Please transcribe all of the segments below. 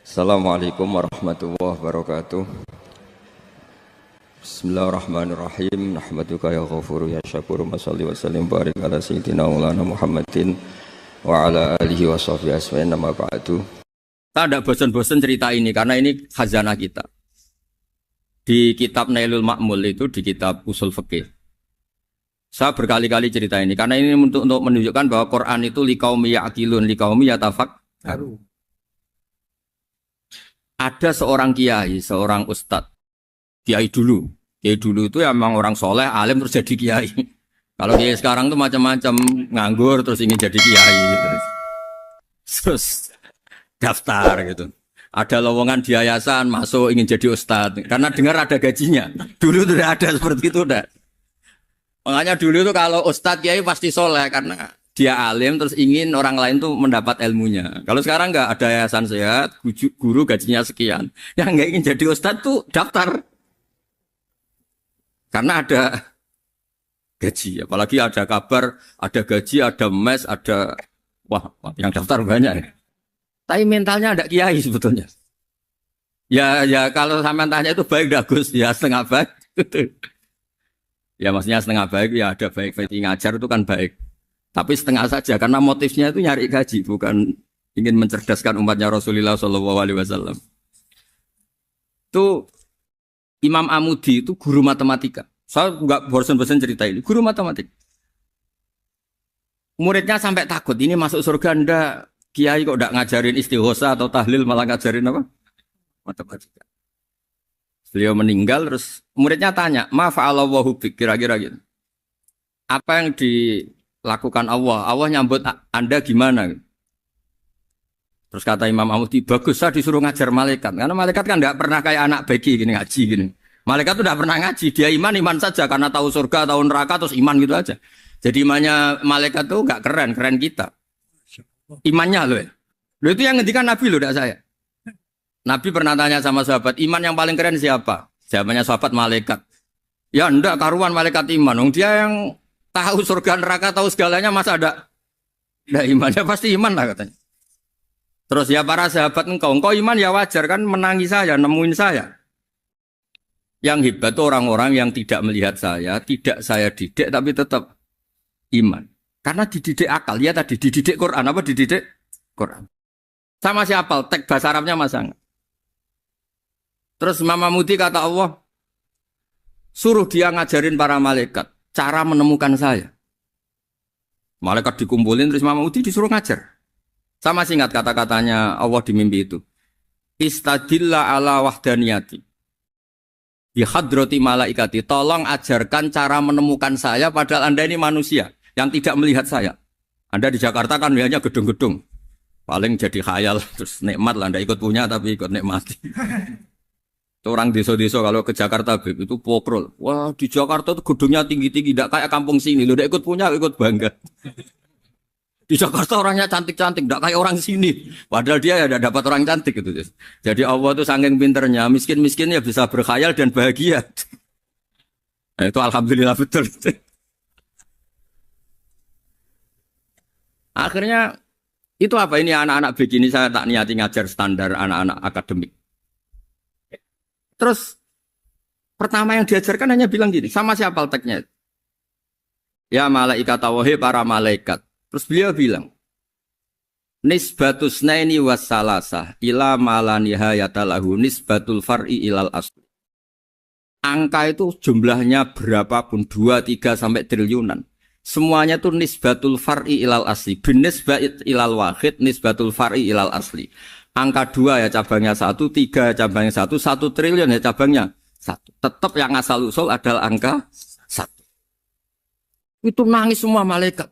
Assalamualaikum warahmatullahi wabarakatuh. Bismillahirrahmanirrahim. Nahmaduka ya ghafuru ya syakuru. Masalli wa sallim barik ala sayyidina maulana Muhammadin wa ala alihi wa sahbihi asma'in nama ba'du. Kita tidak bosan-bosan cerita ini karena ini khazanah kita. Di kitab Nailul Ma'mul itu, di kitab Usul Fiqih, saya berkali-kali cerita ini karena ini untuk menunjukkan bahwa Quran itu liqaumi ya'qilun, liqaumi yatafakkarun. Ada seorang kiai, seorang ustadz, kiai dulu itu emang orang soleh, alim terus jadi kiai. Kalau kiai sekarang tuh macam-macam, nganggur terus ingin jadi kiai, terus daftar gitu. Ada lowongan di yayasan, masuk ingin jadi ustadz, karena dengar ada gajinya. Dulu tuh ada seperti itu, udah. Makanya dulu tuh kalau ustadz kiai pasti soleh karena dia alim terus ingin orang lain tuh mendapat ilmunya. Kalau sekarang nggak ada yayasan sehat, guru gajinya sekian. Yang nggak ingin jadi ustadz tuh daftar. Karena ada gaji. Apalagi ada kabar, ada gaji, ada mes, ada... Wah, yang daftar banyak ya. Tapi mentalnya ada kiai sebetulnya. Ya kalau sampean tanya itu baik bagus, ya setengah baik. Ya maksudnya setengah baik, ya ada baik ngajar itu kan baik. Tapi setengah saja karena motifnya itu nyari gaji, bukan ingin mencerdaskan umatnya Rasulullah SAW. Itu Imam Amudi itu guru matematika. Saya nggak bosan-bosan cerita ini. Guru matematika. Muridnya sampai takut ini masuk surga ndak. Kiai kok ndak ngajarin istighosa atau tahlil malah ngajarin apa? Matematika. Beliau meninggal terus muridnya tanya, "Ma fa'alallahu bik?" Kira-kira gitu. Apa yang dilakukan Allah? Allah nyambut Anda gimana? Terus kata Imam Amudi, bagus saya disuruh ngajar malaikat. Karena malaikat kan tidak pernah kayak anak beki gini ngaji gini. Malaikat itu tidak pernah ngaji. Dia iman saja karena tahu surga, tahu neraka terus iman gitu aja. Jadi imannya malaikat itu nggak keren kita. Imannya loh ya. Loh itu yang ngendikan Nabi loh, tidak saya. Nabi pernah tanya sama sahabat, iman yang paling keren siapa? Jawabannya sahabat malaikat. Ya enggak karuan malaikat iman. Dia yang tahu surga neraka, tahu segalanya, masa ada imannya pasti iman lah katanya. Terus ya para sahabat engkau iman ya wajar kan menangi saya, nemuin saya. Yang hebat itu orang-orang yang tidak melihat saya, tidak saya didik tapi tetap iman. Karena dididik akal, ya tadi dididik Quran, apa dididik Quran. Sama siapa? Teks bahasa Arabnya masa enggak? Terus Imam Amudi kata Allah, suruh dia ngajarin para malaikat cara menemukan saya. Malaikat dikumpulin terus Imam Amudi disuruh ngajar. Sama singkat kata-katanya Allah di mimpi itu. Istadilla ala wahdaniyati. Bihadrati malaikati. Tolong ajarkan cara menemukan saya padahal Anda ini manusia yang tidak melihat saya. Anda di Jakarta kan hanya gedung-gedung. Paling jadi khayal terus nikmat lah Anda ikut punya tapi ikut nikmati. Orang desa-desa kalau ke Jakarta itu pokrol. Wah di Jakarta tuh gedungnya tinggi-tinggi, tidak kayak kampung sini. Lu udah ikut punya, ikut bangga. Di Jakarta orangnya cantik-cantik, tidak kayak orang sini. Padahal dia ya dapat orang cantik gitu. Jadi Allah tuh saking pinternya, miskin-miskin ya bisa berkhayal dan bahagia. Nah, itu alhamdulillah betul. Akhirnya itu apa ini anak-anak begini saya tak niati ngajar standar anak-anak akademik. Terus pertama yang diajarkan hanya bilang gini, sama siapa teksnya? Ya malaikat wahi para malaikat. Terus beliau bilang, nisbatus naini wassalasah ila malanihayatalahu nisbatul far'i ilal asli. Angka itu jumlahnya berapapun, 2, 3 sampai triliunan. Semuanya itu nisbatul far'i ilal asli. Binisbat ilal wahid nisbatul far'i ilal asli. Angka 2 ya cabangnya 1, 3 ya cabangnya 1, 1 triliun ya cabangnya 1. Tetap yang asal usul adalah angka 1. Itu nangis semua malaikat.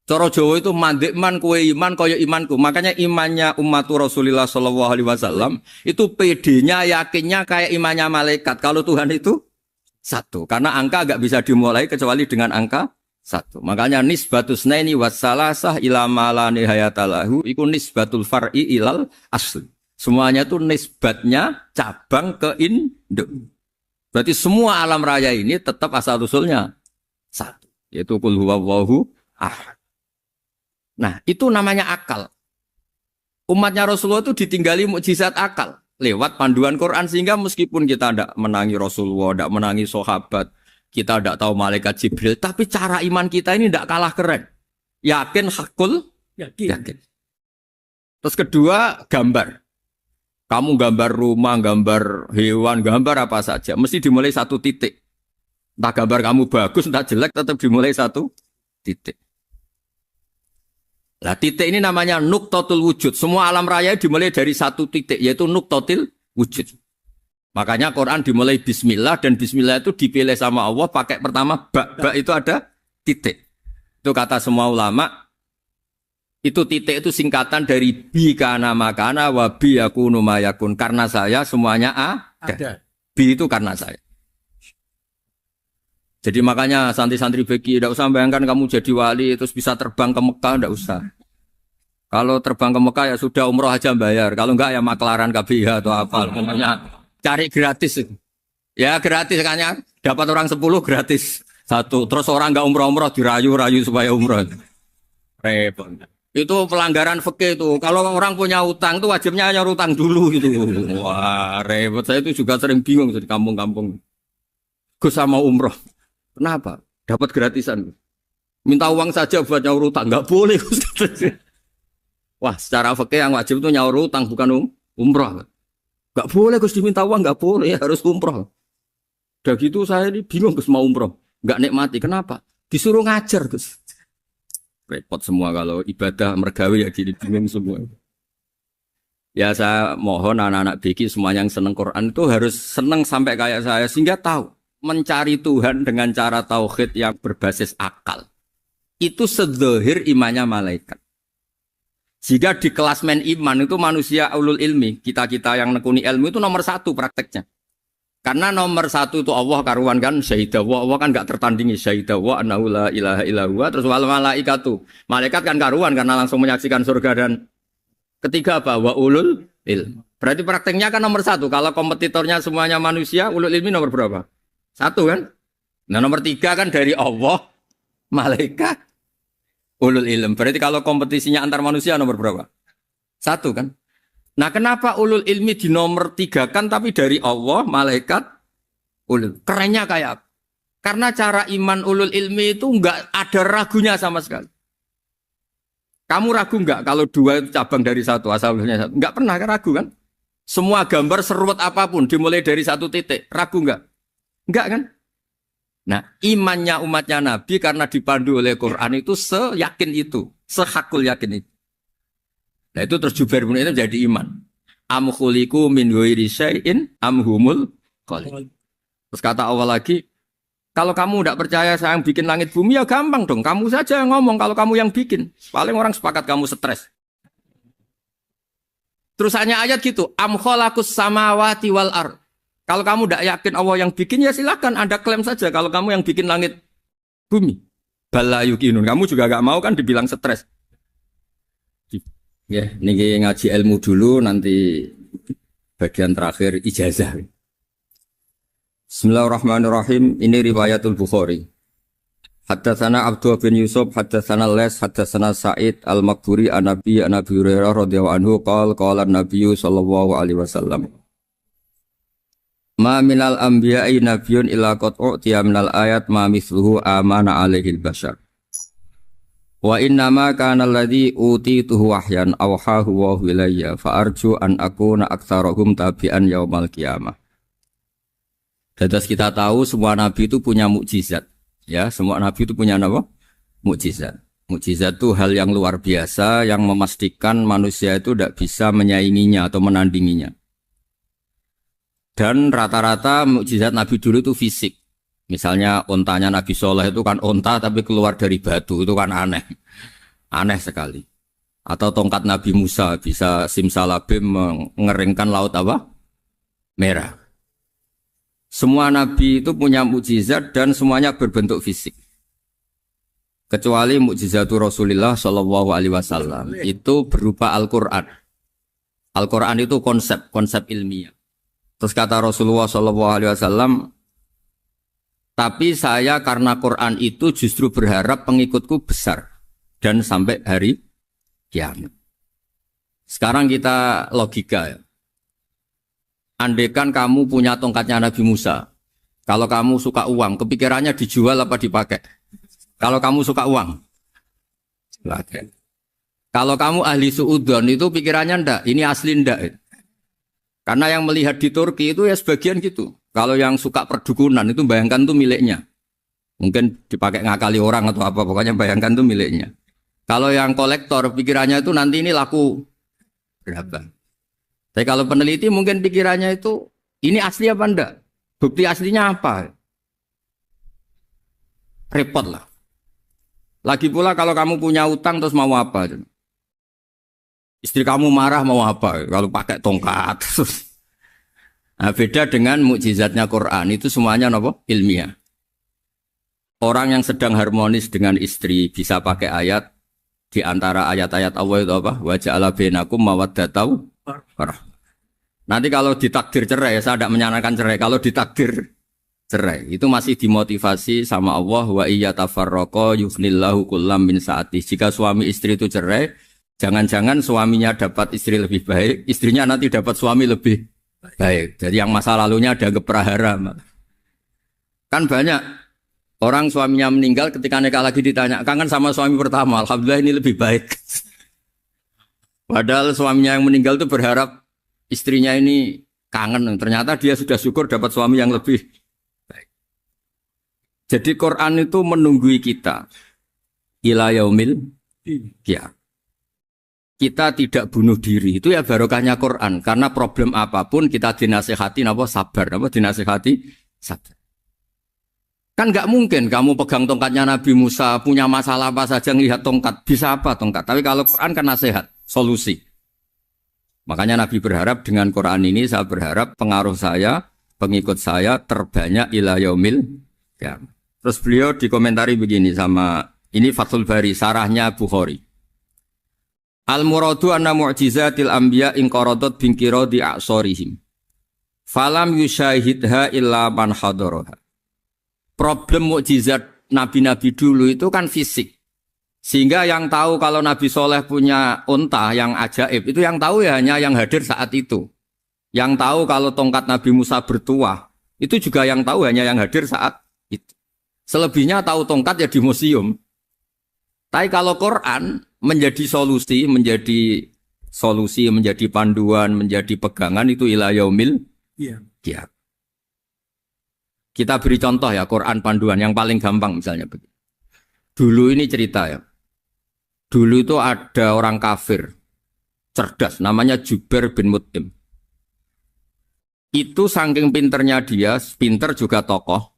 Cara Jawa itu mandekman kue iman kaya imanku. Makanya imannya umat Rasulullah SAW itu PD-nya, yakinnya kayak imannya malaikat. Kalau Tuhan itu 1. Karena angka agak bisa dimulai kecuali dengan angka 1. Makanya nisbatus naini wassalasah ila malanihayatalahu iku nisbatul far'i ilal asli. Semuanya itu nisbatnya cabang ke induk. Berarti semua alam raya ini tetap asal usulnya 1. Yaitu qul huwallahu ahad. Nah, itu namanya akal. Umatnya Rasulullah itu ditinggali mukjizat akal lewat panduan Quran sehingga meskipun kita tidak menangi Rasulullah, tidak menangi sahabat, kita tidak tahu malaikat Jibril, tapi cara iman kita ini tidak kalah keren. Yakin hakul, yakin. Terus kedua, gambar. Kamu gambar rumah, gambar hewan, gambar apa saja, mesti dimulai satu titik. Entah gambar kamu bagus, entah jelek, tetap dimulai satu titik. Nah, titik ini namanya nuktotul wujud. Semua alam raya dimulai dari satu titik, yaitu nuktotil wujud. Makanya Quran dimulai bismillah, dan bismillah itu dipilih sama Allah pakai pertama ba itu ada titik. Itu kata semua ulama, itu titik itu singkatan dari bi kana makana wa bi yakunu mayakun. Karena saya semuanya ada. Bi itu karena saya. Jadi makanya santri-santri beki, tidak usah bayangkan kamu jadi wali terus bisa terbang ke Mekah, tidak usah. Kalau terbang ke Mekah ya sudah umroh aja bayar. Kalau enggak ya maklaran KBH atau apa. Pokoknya cari gratis. Ya gratis kan, dapat orang 10 gratis. Satu. Terus orang enggak umroh-umroh dirayu-rayu supaya umroh. Repot. Itu pelanggaran fikih itu. Kalau orang punya utang itu wajibnya nyaur utang dulu gitu. Wah repot. Saya itu juga sering bingung di kampung-kampung. Gus sama umroh. Kenapa? Dapat gratisan. Minta uang saja buat nyaur utang. Enggak boleh. Wah, secara fikih yang wajib itu nyaur utang bukan umroh. Enggak boleh Gus diminta uang, enggak boleh, harus umroh. Udah gitu saya ini bingung Gus mau umroh. Enggak nikmati. Kenapa? Disuruh ngajar Gus. Repot semua kalau ibadah mergawe ya gini bingung semua. Ya saya mohon anak-anak BK semuanya yang seneng Quran itu harus seneng sampai kayak saya sehingga tahu mencari Tuhan dengan cara tauhid yang berbasis akal. Itu sedzahir imannya malaikat. Jika di klasmen iman itu manusia ulul ilmi, kita-kita yang nekuni ilmu itu nomor 1 prakteknya. Karena nomor 1 itu Allah karuan kan, syahidah wa, Allah kan gak tertandingi, syahidah wa annahu la ilaha illallah, terus wal malaikatu. Malaikat kan karuan karena langsung menyaksikan surga, dan ketiga apa? Wa ulul ilmi. Berarti prakteknya kan nomor 1. Kalau kompetitornya semuanya manusia, ulul ilmi nomor berapa? 1 kan? Nah nomor 3 kan dari Allah, malaikat, ulul ilm. Berarti kalau kompetisinya antar manusia nomor berapa? 1 kan? Nah kenapa ulul ilmi di nomor 3 kan tapi dari Allah, malaikat, ulul. Kerennya kayak apa? Karena cara iman ulul ilmi itu enggak ada ragunya sama sekali. Kamu ragu enggak kalau 2 itu cabang dari 1, asalnya 1? Enggak pernah ragu kan? Semua gambar seruat apapun dimulai dari 1 titik. Ragu enggak? Enggak kan? Nah, imannya umatnya Nabi karena dipandu oleh Quran itu seyakin itu, sehakul yakin itu. Nah, itu terus Jubair bin itu jadi iman. Am khuliqu min ghairi syai'in am humul khaliq. Terus kata Allah lagi, kalau kamu tidak percaya saya yang bikin langit bumi ya gampang dong, kamu saja yang ngomong kalau kamu yang bikin. Paling orang sepakat kamu stres. Terus hanya ayat gitu, am khalaqus samawati wal ardh. Kalau kamu tidak yakin Allah yang bikin, ya silakan Anda klaim saja kalau kamu yang bikin langit bumi. Bala yukinun. Kamu juga gak mau kan dibilang stres. Ya, ini ngaji ilmu dulu, nanti bagian terakhir ijazah. Bismillahirrahmanirrahim. Ini riwayatul Bukhari. Haddatsana Abdullah bin Yusuf, haddatsana Les, haddatsana Sa'id al-Maqburi an-Nabi Hurairah radhiyallahu anhu qala an-Nabi sallallahu alaihi wasallam. Ma minal anbiya'i nabiyyun illa qad u'tiya minal ayat ma mithluhu amana alaihi al-bashar. Wa inna ma kana alladhi utituhu wahyan awhahu wa ilayya fa arju an akuna aktsarahum tabi'an yaumal qiyamah. Dados kita tahu semua nabi itu punya mukjizat. Ya, semua nabi itu punya apa? Mukjizat. Mukjizat itu hal yang luar biasa yang memastikan manusia itu tidak bisa menyainginya atau menandinginya. Dan rata-rata mukjizat Nabi dulu itu fisik. Misalnya ontanya Nabi Soleh itu kan onta tapi keluar dari batu, itu kan aneh. Aneh sekali. Atau tongkat Nabi Musa bisa simsalabim mengeringkan laut apa? Merah. Semua Nabi itu punya mukjizat dan semuanya berbentuk fisik. Kecuali mukjizatul Rasulullah Shallallahu Alaihi Wasallam itu berupa Al-Quran. Al-Quran itu konsep ilmiah. Terus kata Rasulullah SAW, tapi saya karena Quran itu justru berharap pengikutku besar dan sampai hari kiamat. Sekarang kita logika ya. Andekan kamu punya tongkatnya Nabi Musa. Kalau kamu suka uang, kepikirannya dijual apa dipakai? Kalau kamu suka uang, pakai. Kalau kamu ahli suudon itu pikirannya ndak, ini asli ndak. Karena yang melihat di Turki itu ya sebagian gitu. Kalau yang suka perdukunan itu bayangkan tuh miliknya. Mungkin dipakai ngakali orang atau apa, pokoknya bayangkan tuh miliknya. Kalau yang kolektor pikirannya itu nanti ini laku berapa. Tapi kalau peneliti mungkin pikirannya itu ini asli apa enggak? Bukti aslinya apa? Repot lah. Lagi pula kalau kamu punya utang terus mau apa? Istri kamu marah mau apa? Kalau pakai tongkat. Nah, beda dengan mukjizatnya Quran itu semuanya apa? Ilmiah. Orang yang sedang harmonis dengan istri bisa pakai ayat di antara ayat-ayat Allah itu apa? Wa ja'ala bainakum mawaddatau warahmah. Nanti kalau ditakdir cerai, saya tidak menyarankan cerai. Kalau ditakdir cerai, itu masih dimotivasi sama Allah. Wa iya tafarroqa yughnillahu kullam min sa'ati. Jika suami istri itu cerai, jangan-jangan suaminya dapat istri lebih baik, istrinya nanti dapat suami lebih baik. Jadi yang masa lalunya ada keprahara. Kan banyak orang suaminya meninggal ketika nikah lagi ditanya, kangen sama suami pertama, alhamdulillah ini lebih baik. Padahal suaminya yang meninggal itu berharap istrinya ini kangen, ternyata dia sudah syukur dapat suami yang lebih baik. Jadi Quran itu menunggui kita ila yaumil qiyamah. Kita tidak bunuh diri, itu ya barokahnya Quran. Karena problem apapun kita dinasihati apa sabar, apa dinasihati sabar. Kan nggak mungkin kamu pegang tongkatnya Nabi Musa, punya masalah apa saja ngelihat tongkat, bisa apa tongkat. Tapi kalau Quran kan nasihat, solusi. Makanya Nabi berharap dengan Quran ini, saya berharap pengaruh saya, pengikut saya terbanyak ila yaumil qiyamah. Terus beliau dikomentari begini sama, ini Fathul Bari, sarahnya Bukhari. Al-muradu anna mu'jizatil anbiya inqaradat binkiradi a'sorihim. Falam yushahidha illa man hadaraha. Problem mukjizat nabi-nabi dulu itu kan fisik. Sehingga yang tahu kalau Nabi Soleh punya unta yang ajaib, itu yang tahu ya hanya yang hadir saat itu. Yang tahu kalau tongkat Nabi Musa bertuah, itu juga yang tahu hanya yang hadir saat itu. Selebihnya tahu tongkat ya di museum. Tapi kalau Quran menjadi solusi, menjadi panduan, menjadi pegangan itu ila yaumil qiyamah. Kita beri contoh ya, Quran panduan yang paling gampang misalnya begini. Dulu ini cerita ya. Dulu itu ada orang kafir cerdas namanya Jubair bin Mut'im. Itu saking pinternya dia, pinter juga tokoh.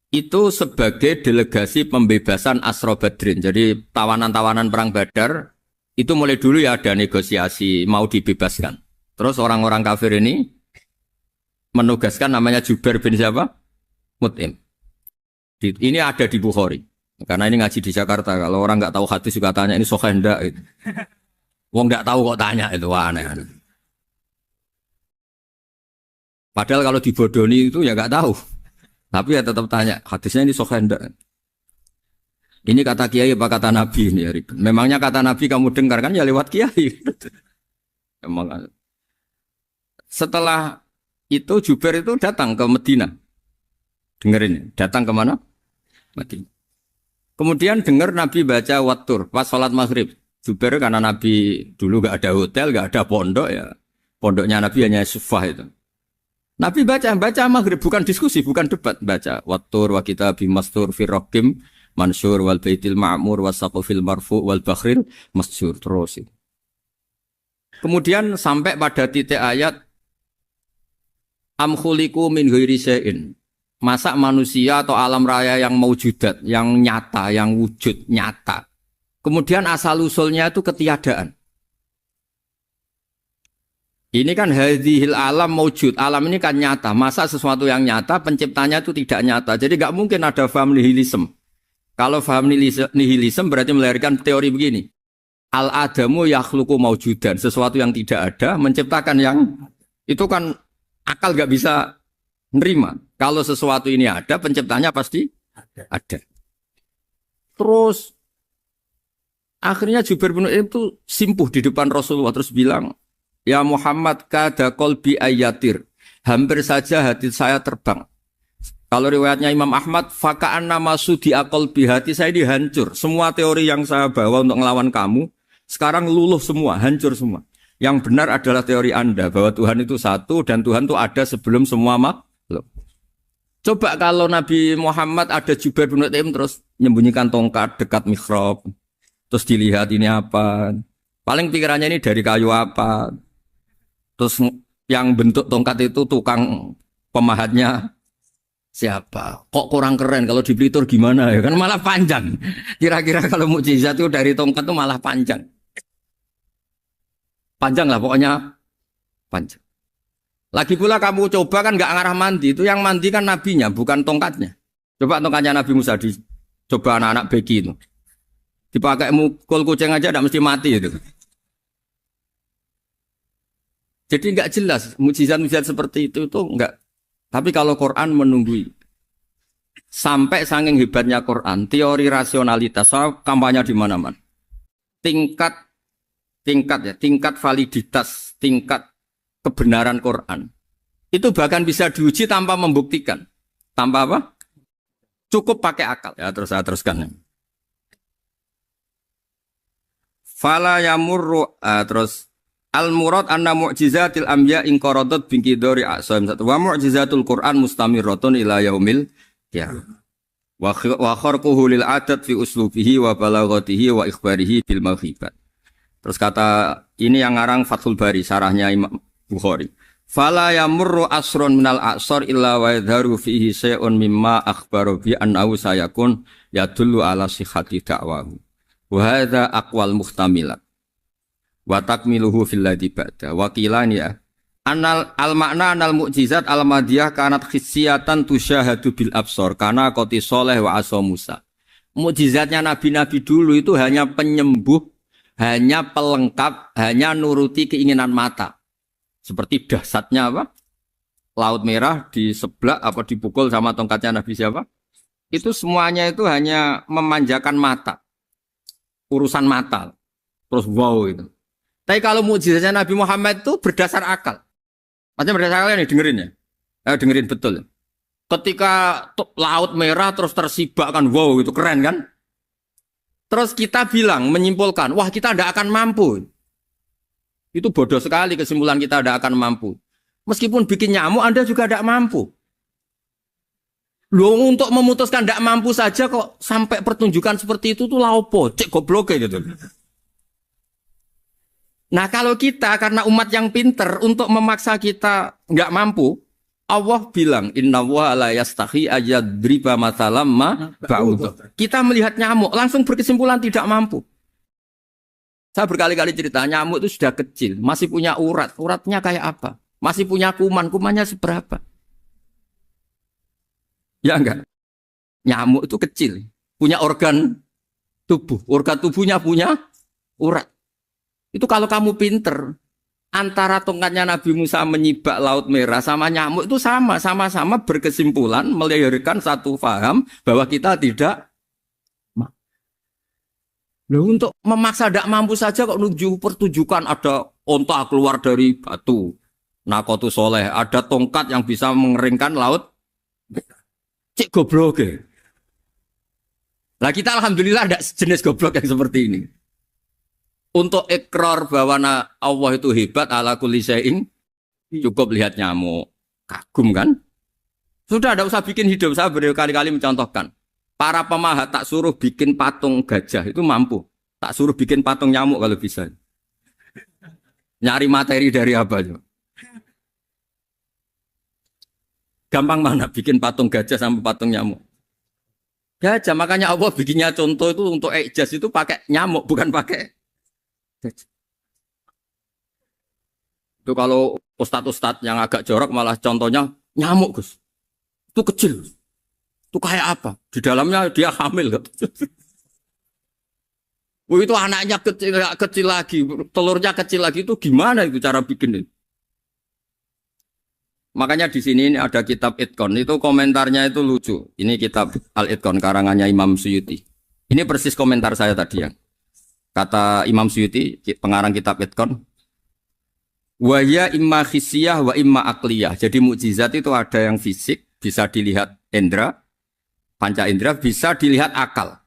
Itu sebagai delegasi pembebasan Asra Badrin. Jadi tawanan-tawanan perang Badar itu mulai dulu ya ada negosiasi mau dibebaskan. Terus orang-orang kafir ini menugaskan namanya Jubair bin siapa? Mut'im. Ini ada di Bukhari. Karena ini ngaji di Jakarta, kalau orang nggak tahu hadis juga tanya ini sahih ndak gitu. Wong nggak tahu kok tanya itu aneh. Padahal kalau dibodoni itu ya nggak tahu. Tapi ya tetap tanya, hadisnya ini sahih ndak. Ini kata kiai apa kata nabi ini ya. Memangnya kata nabi kamu dengar kan ya lewat kiai. Memang. Setelah itu Jubair itu datang ke Medina. Dengerin, datang ke mana? Medina. Kemudian dengar Nabi baca Wattur pas sholat maghrib. Jubair karena Nabi dulu gak ada hotel, gak ada pondok ya. Pondoknya Nabi hanya sufah itu. Nabi baca maghrib, bukan diskusi, bukan debat. Baca Wattur wa kitabi mastur firrokim mansur wal baitil ma'mur wasaqufil marfu wal bakhril masjur. Terus itu. Kemudian sampai pada titik ayat am khuliqu min ghairi syai'in. Masa manusia atau alam raya yang maujudat, yang nyata, yang wujud nyata. Kemudian asal-usulnya itu ketiadaan. Ini kan hadhil alam maujud. Alam ini kan nyata. Masa sesuatu yang nyata, penciptanya itu tidak nyata. Jadi nggak mungkin ada faham nihilisme. Kalau faham nihilisme berarti melahirkan teori begini. Al-adamu yakhluqu maujudan. Sesuatu yang tidak ada, menciptakan yang... Itu kan akal nggak bisa nerima. Kalau sesuatu ini ada, penciptanya pasti ada. Terus Akhirnya Jubair bin Mut'im itu simpuh di depan Rasulullah terus bilang, "Ya Muhammad, kada qalbi ayatir." Hampir saja hati saya terbang. Kalau riwayatnya Imam Ahmad, faka'an nama sudi akol hati saya dihancur. Semua teori yang saya bawa untuk ngelawan kamu, sekarang luluh semua, hancur semua. Yang benar adalah teori Anda, bahwa Tuhan itu satu, dan Tuhan itu ada sebelum semua makhluk. Coba kalau Nabi Muhammad ada Jubair bin Mut'im terus menyembunyikan tongkat dekat mihrab. Terus dilihat ini apa. Paling pikirannya ini dari kayu apa. Terus yang bentuk tongkat itu tukang pemahatnya siapa? Kok kurang keren kalau di Blitur gimana ya? Kan malah panjang. Kira-kira kalau mukjizat itu dari tongkat itu malah panjang. Panjang lah pokoknya. Panjang. Lagi pula kamu coba kan nggak ngarah mandi. Itu yang mandi kan nabinya bukan tongkatnya. Coba tongkatnya Nabi Musa coba anak-anak beki itu. Dipakai mukul kucing aja tidak mesti mati itu. Jadi nggak jelas mukjizat-mukjizat seperti itu nggak. Tapi kalau Quran menunggui sampai saking hebatnya Quran, teori rasionalitas, soal kampanye di mana-mana. Tingkat validitas, tingkat kebenaran Quran itu bahkan bisa diuji tanpa membuktikan. Tanpa apa? Cukup pakai akal. Ya terus saya teruskan. Fala yamurru terus al-murad anna mu'jizatil anbiya in qaradat binqidari a'sam satu wa mu'jizatul Qur'an mustamirratun ila yaumil qiyamah wa kharquhu lil adat fi uslubihi wa balaghatihi wa ikhbarihi bil maghibat. Terus kata ini yang ngarang Fathul Bari sarahnya Imam Bukhari. Fala yamurru asrun minal a'sar illa wa yadharu fihi shay'un mimma akhbaru bi annahu sayakun yadullu ala sihhati da'wahu. Wa hadza aqwal muhtamilat wa takmiluhu fil ladzi ba'da wa qilani ya anal al makna anal mukjizat al madiyah kanat khissiyatan tusyahadu bil absar kana qoti soleh wa asa Musa. Mukjizatnya nabi-nabi dulu itu hanya penyembuh, hanya pelengkap, hanya nuruti keinginan mata. Seperti dahsyatnya apa? Laut Merah di sebelah apa dipukul sama tongkatnya Nabi siapa? Itu semuanya itu hanya memanjakan mata. Urusan mata. Terus wow itu. Tapi kalau mukjizatnya Nabi Muhammad itu berdasar akal. Maksudnya berdasar akal nih dengerin ya. Dengerin betul. Ketika Laut Merah terus tersibak kan wow itu keren kan? Terus kita bilang menyimpulkan, wah kita tidak akan mampu. Itu bodoh sekali kesimpulan kita tidak akan mampu. Meskipun bikin nyamuk Anda juga tidak mampu. Loh untuk memutuskan tidak mampu saja kok sampai pertunjukan seperti itu tuh laopo, cek goblok gitu. Nah kalau kita karena umat yang pinter untuk memaksa kita nggak mampu, Allah bilang Inna wa la yastahi ayadriba mathalam ma ba'ud. Kita melihat nyamuk langsung berkesimpulan tidak mampu. Saya berkali-kali cerita nyamuk itu sudah kecil, masih punya urat, uratnya kayak apa? Masih punya kuman, kumannya seberapa? Ya enggak? Nyamuk itu kecil, punya organ tubuhnya punya urat. Itu kalau kamu pinter, antara tongkatnya Nabi Musa menyibak Laut Merah sama nyamuk itu sama-sama berkesimpulan melahirkan satu faham bahwa kita tidak. Loh, untuk memaksa tidak mampu saja kok nuju pertunjukan ada onta keluar dari batu, Nakotu Soleh, ada tongkat yang bisa mengeringkan laut. Cik goblok ya. Lah kita alhamdulillah ada jenis goblok yang seperti ini. Untuk ikrar bahwa Allah itu hebat ala kulli syai'in, cukup lihat nyamuk. Kagum kan? Sudah ada usah bikin hidup. Saya berkali-kali mencontohkan. Para pemahat tak suruh bikin patung gajah itu mampu. Tak suruh bikin patung nyamuk kalau bisa. Nyari materi dari apa? Gampang mana bikin patung gajah sama patung nyamuk? Gajah, makanya Allah bikinnya contoh itu untuk ijaz itu pakai nyamuk, bukan pakai gajah. Itu kalau ustadz-ustadz yang agak jorok malah contohnya nyamuk, Gus. Itu kecil. Itu kayak apa? Di dalamnya dia hamil. Itu anaknya kecil lagi, telurnya kecil lagi, itu gimana itu cara bikin itu? Makanya di sini ini ada kitab Itqon, itu komentarnya itu lucu. Ini kitab Al-Itqon karangannya Imam Suyuti. Ini persis komentar saya tadi yang. Kata Imam Suyuti, pengarang kitab Itqan, wa ya imma khissiyah wa imma akliyah. Jadi mukjizat itu ada yang fisik, bisa dilihat indra, panca indra, bisa dilihat akal.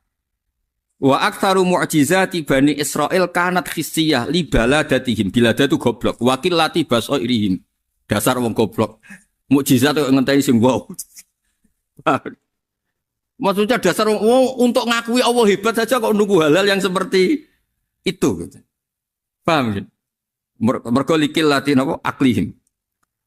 Wa aktsaru mu'jizati Bani Israil kanat khissiyah li baladatihim. Bilada itu goblok. Wakil lati basoirihim. Dasar wong goblok. Mukjizat itu ngenteni sing wow. Maksudnya dasar wong untuk ngakui Allah hebat saja kok nunggu hal-hal yang seperti itu gitu. Paham ya? Mergo likil lati napa aklihim.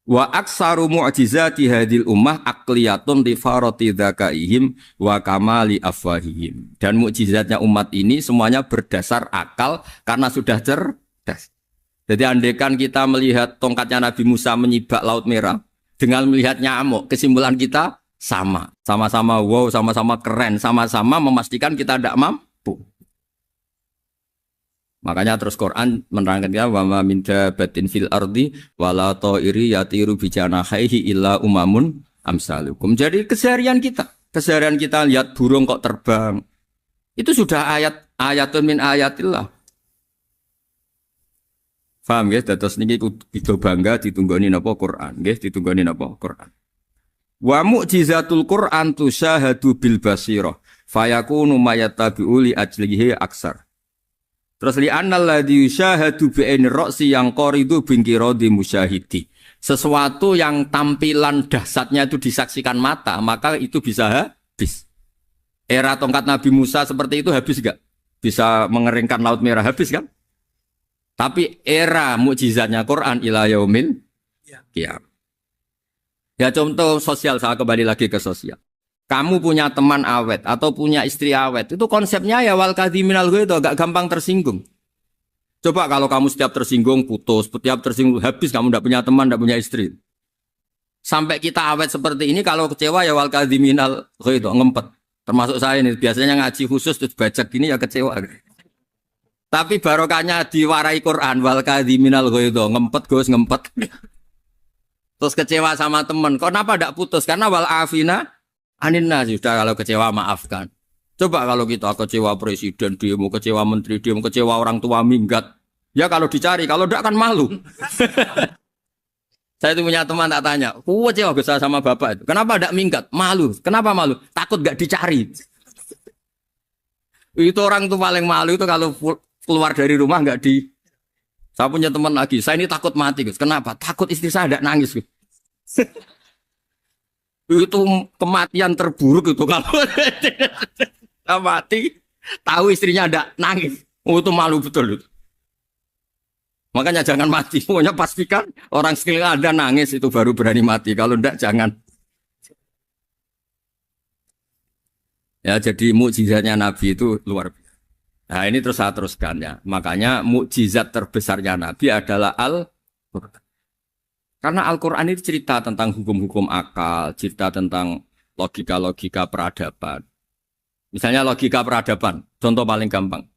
Wa aksaru mu'jizati hadil ummah akliyatun li farati dzakaihim wa kamali afwahihim. Dan mukjizatnya umat ini semuanya berdasar akal karena sudah cerdas. Jadi andaikan kita melihat tongkatnya Nabi Musa menyibak Laut Merah dengan melihat nyamuk, kesimpulan kita sama. Sama-sama wow, sama-sama keren, sama-sama memastikan kita tidak mampu. Makanya terus Quran menerangkan ya wa ma min dabatin fil ardi wala ta'iri yatiru bi janahihi illa umamun amsalukum. Jadi keseharian kita lihat burung kok terbang. Itu sudah ayatun min ayatillah. Paham nggih? Dados niki kudu bangga ditunggoni napa Quran, nggih ditunggoni napa Quran. Wa mu'jizatul Quran tusyahadu bil basirah fayakunu mayatabi'u li ajlihi aksar. Terus li annal ladzi yusyahadu bi aini ra'si yang qaridu bingkiradi musyahidi. Sesuatu yang tampilan dahsyatnya itu disaksikan mata, maka itu bisa habis. Era tongkat Nabi Musa seperti itu habis enggak? Bisa mengeringkan Laut Merah habis kan? Tapi era mukjizatnya Quran ila yaumil qiyamah. Ya contoh sosial, saya kembali lagi ke sosial. Kamu punya teman awet atau punya istri awet, itu konsepnya ya wal kadhiminal ghaidh, agak gampang tersinggung. Coba kalau kamu setiap tersinggung putus, setiap tersinggung habis, kamu tidak punya teman, tidak punya istri. Sampai kita awet seperti ini, kalau kecewa ya wal kadhiminal ghaidh, ngempet. Termasuk saya ini, biasanya ngaji khusus terus baca gini ya kecewa. Tapi barokahnya diwarai Quran wal kadhiminal ghaidh, ngempet Gus, ngempet. Terus kecewa sama teman, kenapa tidak putus? Karena wal afina aninna sudah, kalau kecewa maafkan. Coba kalau kita kecewa presiden demo, kecewa menteri demo, kecewa orang tua minggat. Ya kalau dicari, kalau tidak kan malu. Saya itu punya teman tak tanya, kecewa besar sama bapak itu. Kenapa tidak minggat? Malu. Kenapa malu? Takut gak dicari. Itu orang tuh paling malu itu kalau keluar dari rumah nggak di. Saya punya teman lagi, saya ini takut mati Gus. Kenapa? Takut istri saya tidak nangis Gus. Itu kematian terburuk itu kalau mati tahu istrinya ada nangis, itu malu betul itu. Makanya jangan mati, pokoknya pastikan orang sekeliling ada nangis itu baru berani mati, kalau enggak jangan. Ya jadi mukjizatnya Nabi itu luar biasa. Nah ini terus saya teruskan ya, makanya mukjizat terbesarnya Nabi adalah Al-Quran. Karena Al-Quran itu cerita tentang hukum-hukum akal, cerita tentang logika-logika peradaban. Misalnya logika peradaban, contoh paling gampang.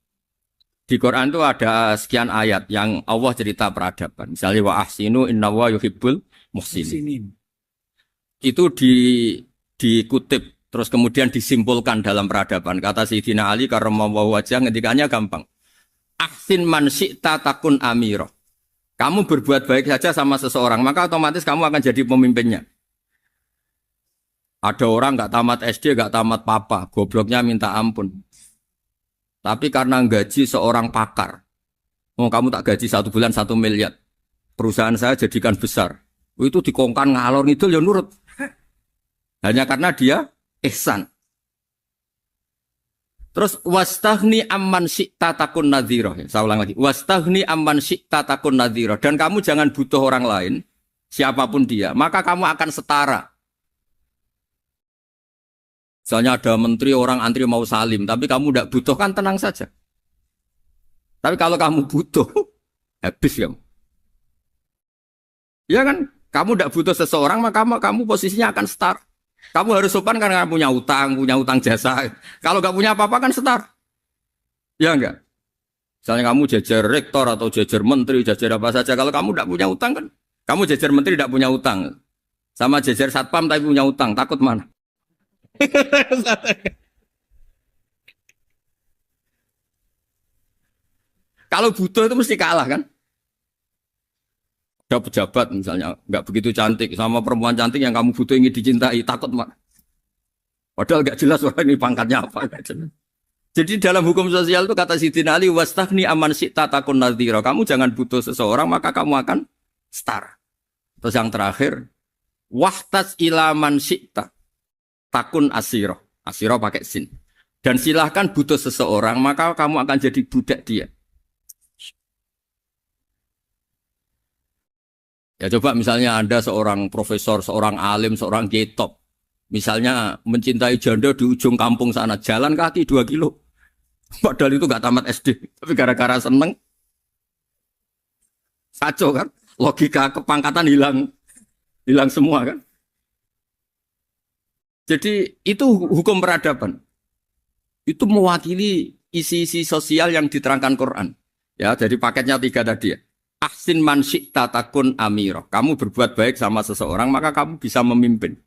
Di Quran itu ada sekian ayat yang Allah cerita peradaban. Misalnya wa ahsinu innallaha yuhibbul muhsinin. Itu dikutip, terus kemudian disimpulkan dalam peradaban. Kata Sayyidina Ali karramallahu wajhah, ngendikannya gampang. Ahsin man syi'ta takun amirah. Kamu berbuat baik saja sama seseorang, maka otomatis kamu akan jadi pemimpinnya. Ada orang nggak tamat SD, nggak tamat papa, gobloknya minta ampun. Tapi karena gaji seorang pakar, kamu tak gaji 1 bulan 1 miliar, perusahaan saya jadikan besar. Itu dikongkan ngalor ngidul ya nurut. Hanya karena dia ihsan. Terus wastaghni amman syi'ta takun nadhira. Saya ulang lagi. Wastaghni amman syi'ta takun nadhira. Dan kamu jangan butuh orang lain, siapapun dia, maka kamu akan setara. Misalnya ada menteri, orang antri mau salim, tapi kamu tidak butuh, kan tenang saja. Tapi kalau kamu butuh, habis kamu. Ya kan? Kamu tidak butuh seseorang, maka kamu posisinya akan setara. Kamu harus sopan karena punya utang jasa. Kalau nggak punya apa-apa kan setar. Ya enggak? Misalnya kamu jajar rektor atau jajar menteri, jajar apa saja. Kalau kamu tidak punya utang kan, kamu jajar menteri tidak punya utang. Sama jajar satpam tapi punya utang, takut mana? Kalau butuh itu mesti kalah kan? Ada pejabat misalnya nggak begitu cantik sama perempuan cantik yang kamu butuh ingin dicintai, takut mak. Padahal nggak jelas orang ini pangkatnya apa. Jadi dalam hukum sosial itu kata Sidin Ali, wastahni aman syi'ta takun nadhira. Kamu jangan butuh seseorang maka kamu akan setara. Terus yang terakhir, wahtas ilaman syi'ta takun asiro. Asiro pakai sin. Dan silahkan butuh seseorang maka kamu akan jadi budak dia. Ya coba misalnya Anda seorang profesor, seorang alim, seorang getop. Misalnya mencintai janda di ujung kampung sana, jalan kaki 2 kilo. Padahal itu gak tamat SD. Tapi gara-gara seneng, kacau kan? Logika kepangkatan hilang semua kan? Jadi itu hukum peradaban. Itu mewakili isi-isi sosial yang diterangkan Quran. Ya, jadi paketnya 3 tadi ya. Ahsin man syi'ta takun amiro. Kamu berbuat baik sama seseorang, maka kamu bisa memimpin.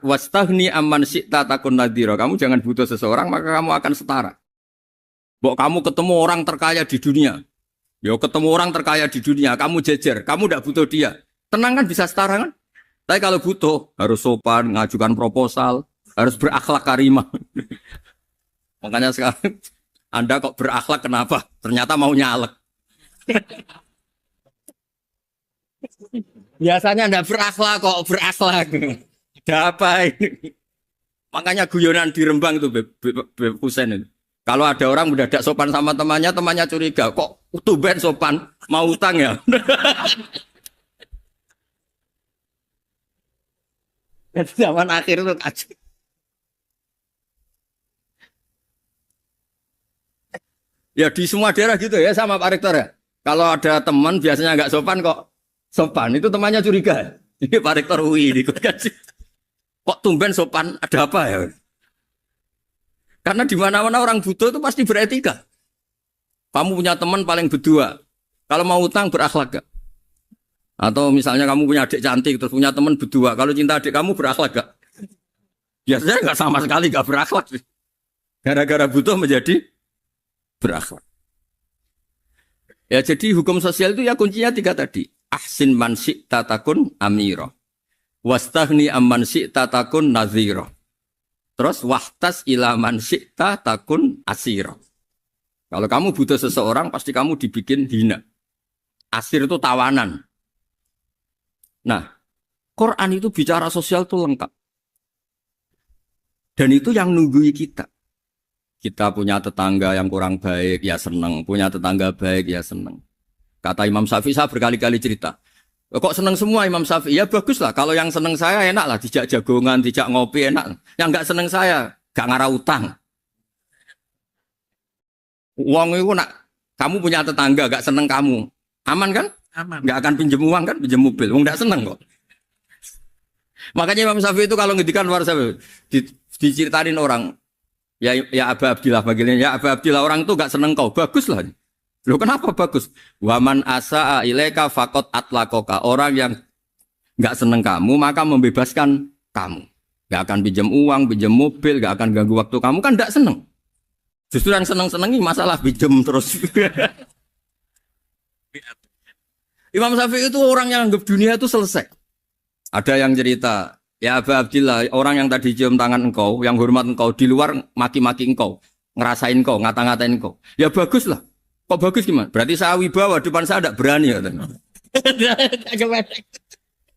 Wastahni amman syi'ta takun nadhira. Kamu jangan butuh seseorang, maka kamu akan setara. Bok kamu ketemu orang terkaya di dunia. Yo ketemu orang terkaya di dunia, kamu jejer, kamu tidak butuh dia. Tenang kan bisa setara kan? Tapi kalau butuh, harus sopan, ngajukan proposal, harus berakhlak karimah. Makanya sekarang, Anda kok berakhlak kenapa? Ternyata mau nyalek. Biasanya Anda berakhlak kok berakhlak. Ada apa ini? Makanya guyonan di Rembang itu Beb Husein itu. Kalau ada orang mendadak sopan sama temannya, temannya curiga. Kok tumben sopan? Mau utang ya? Zaman akhir itu kacau. Ya di semua daerah gitu ya sama Pak Rektor ya. Kalau ada teman biasanya nggak sopan kok sopan, itu temannya curiga. Ini Pak Rektor UI ini kok tumben sopan, ada apa ya? Karena di mana-mana orang butuh itu pasti beretika. Kamu punya teman paling berdua, kalau mau utang berakhlak gak? Atau misalnya kamu punya adik cantik terus punya teman berdua, kalau cinta adik kamu berakhlak gak? Biasanya nggak sama sekali nggak berakhlak. Gara-gara butuh menjadi berakhlak. Ya jadi hukum sosial itu ya kuncinya 3 tadi. Ahsin man syi'ta takun amira. Wastahni amman syi'ta takun nadhira. Terus wahtas ila man syi'ta takun asira. Kalau kamu butuh seseorang pasti kamu dibikin hina. Asir itu tawanan. Nah, Quran itu bicara sosial itu lengkap. Dan itu yang nunggui kita. Kita punya tetangga yang kurang baik, ya seneng. Punya tetangga baik, ya seneng. Kata Imam Syafi'i, saya berkali-kali cerita. Kok seneng semua Imam Syafi'i? Ya bagus lah. Kalau yang seneng saya enak lah. Dijak jagongan, dijak ngopi enak. Yang nggak seneng saya, gak ngarah utang. Uang itu nak, kamu punya tetangga gak seneng kamu. Aman kan? Aman. Gak akan pinjem uang kan? Pinjem mobil. Uang gak seneng kok. Makanya Imam Syafi'i itu kalau ngedikan luar Syafi'i, diceritain orang. Ya Aba Abdillah bagiannya. Ya Aba Abdillah orang itu gak seneng kau. Bagus lah. Loh kenapa bagus? Waman asa'a ilaika faqad atlaqaka. Orang yang gak seneng kamu maka membebaskan kamu. Gak akan pinjam uang, pinjam mobil, gak akan ganggu waktu kamu kan gak seneng. Justru yang seneng-senengi masalah pinjam terus. Imam Syafi'i itu orang yang anggap dunia itu selesai. Ada yang cerita, ya Aba Abdillah, orang yang tadi cium tangan engkau, yang hormat engkau, di luar maki-maki engkau, ngerasain engkau, ngata-ngatain engkau. Ya bagus lah. Kok bagus gimana? Berarti saya wibawa, depan saya tidak berani. Ya,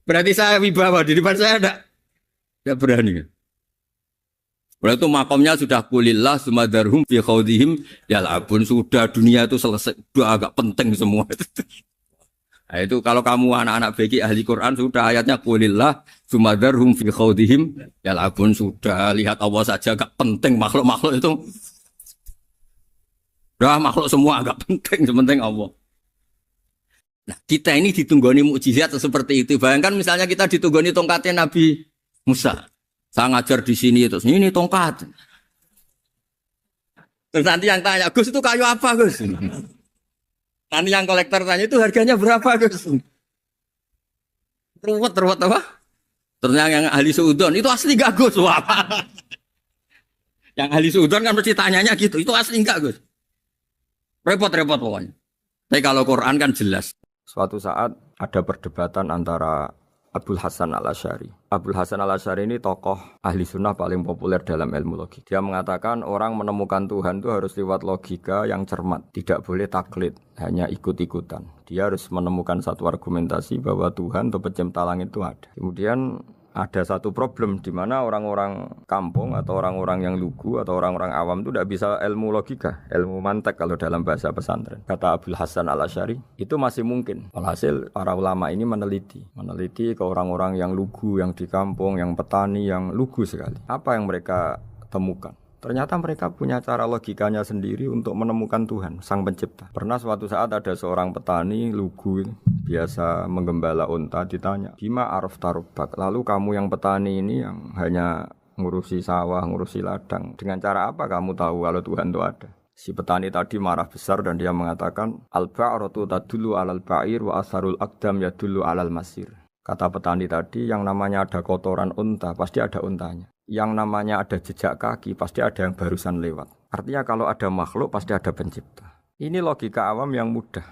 berarti saya wibawa, di depan saya tidak berani. Berarti itu makomnya sudah kulillah, sumadarhum fi khawdihim, yal'abun, sudah dunia itu selesai, sudah agak penting semua. Nah, itu kalau kamu anak-anak bagi ahli Quran sudah ayatnya kulillah, sumadarhum fi khawdihim, yal'abun, sudah lihat Allah saja agak penting makhluk-makhluk itu. Dah makhluk semua agak penting, sepenting Allah. Nah, kita ini ditunggoni mukjizat seperti itu. Bayangkan misalnya kita ditunggoni tongkatnya Nabi Musa. Saya ngajar di sini terus ini tongkat. Terus nanti yang tanya, Gus itu kayu apa, Gus? Nanti yang kolektor tanya itu harganya berapa, Gus? Ruwet apa? Terus yang ahli suudon itu asli enggak, Gus? Wah. Apa? Yang ahli suudon kan mesti tanyanya gitu, itu asli enggak, Gus? Repot-repot pokoknya. Tapi kalau Quran kan jelas. Suatu saat ada perdebatan antara Abul Hasan al-Asy'ari. Abul Hasan al-Asy'ari ini tokoh ahli sunnah paling populer dalam ilmu logik. Dia mengatakan orang menemukan Tuhan itu harus lewat logika yang cermat. Tidak boleh taklid, hanya ikut-ikutan. Dia harus menemukan satu argumentasi bahwa Tuhan atau pencipta langit itu ada. Kemudian ada satu problem di mana orang-orang kampung atau orang-orang yang lugu atau orang-orang awam itu tidak bisa ilmu logika, ilmu mantek kalau dalam bahasa pesantren. Kata Abul Hasan al-Asy'ari, itu masih mungkin. Alhasil para ulama ini meneliti ke orang-orang yang lugu, yang di kampung, yang petani, yang lugu sekali. Apa yang mereka temukan? Ternyata mereka punya cara logikanya sendiri untuk menemukan Tuhan, Sang Pencipta. Pernah suatu saat ada seorang petani lugu, biasa menggembala unta, ditanya, Bima araf tarubak, lalu kamu yang petani ini yang hanya ngurusi sawah, ngurusi ladang, dengan cara apa kamu tahu kalau Tuhan itu ada? Si petani tadi marah besar dan dia mengatakan, Al-ba'ratu tadullu alal ba'ir wa asharul aqdam yadullu alal masir. Kata petani tadi, yang namanya ada kotoran unta, pasti ada untanya. Yang namanya ada jejak kaki, pasti ada yang barusan lewat. Artinya kalau ada makhluk, pasti ada pencipta. Ini logika awam yang mudah.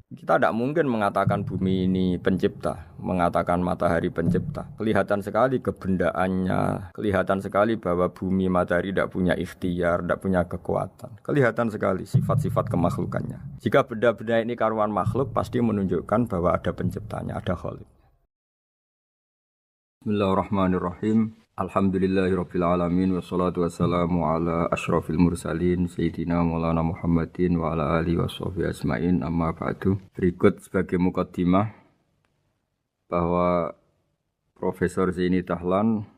Kita tidak mungkin mengatakan bumi ini pencipta, mengatakan matahari pencipta. Kelihatan sekali kebendaannya, kelihatan sekali bahwa bumi matahari tidak punya ikhtiar, tidak punya kekuatan. Kelihatan sekali sifat-sifat kemakhlukannya. Jika benda-benda ini karuan makhluk, pasti menunjukkan bahwa ada penciptanya, ada khalik. Bismillahirrahmanirrahim. Alhamdulillahirabbil alamin wassalatu wassalamu ala asyrafil mursalin sayyidina Maulana Muhammadin wa ala alihi washabihi ajmain amma ba'du. Berikut sebagai mukaddimah bahwa Profesor Zaini Dahlan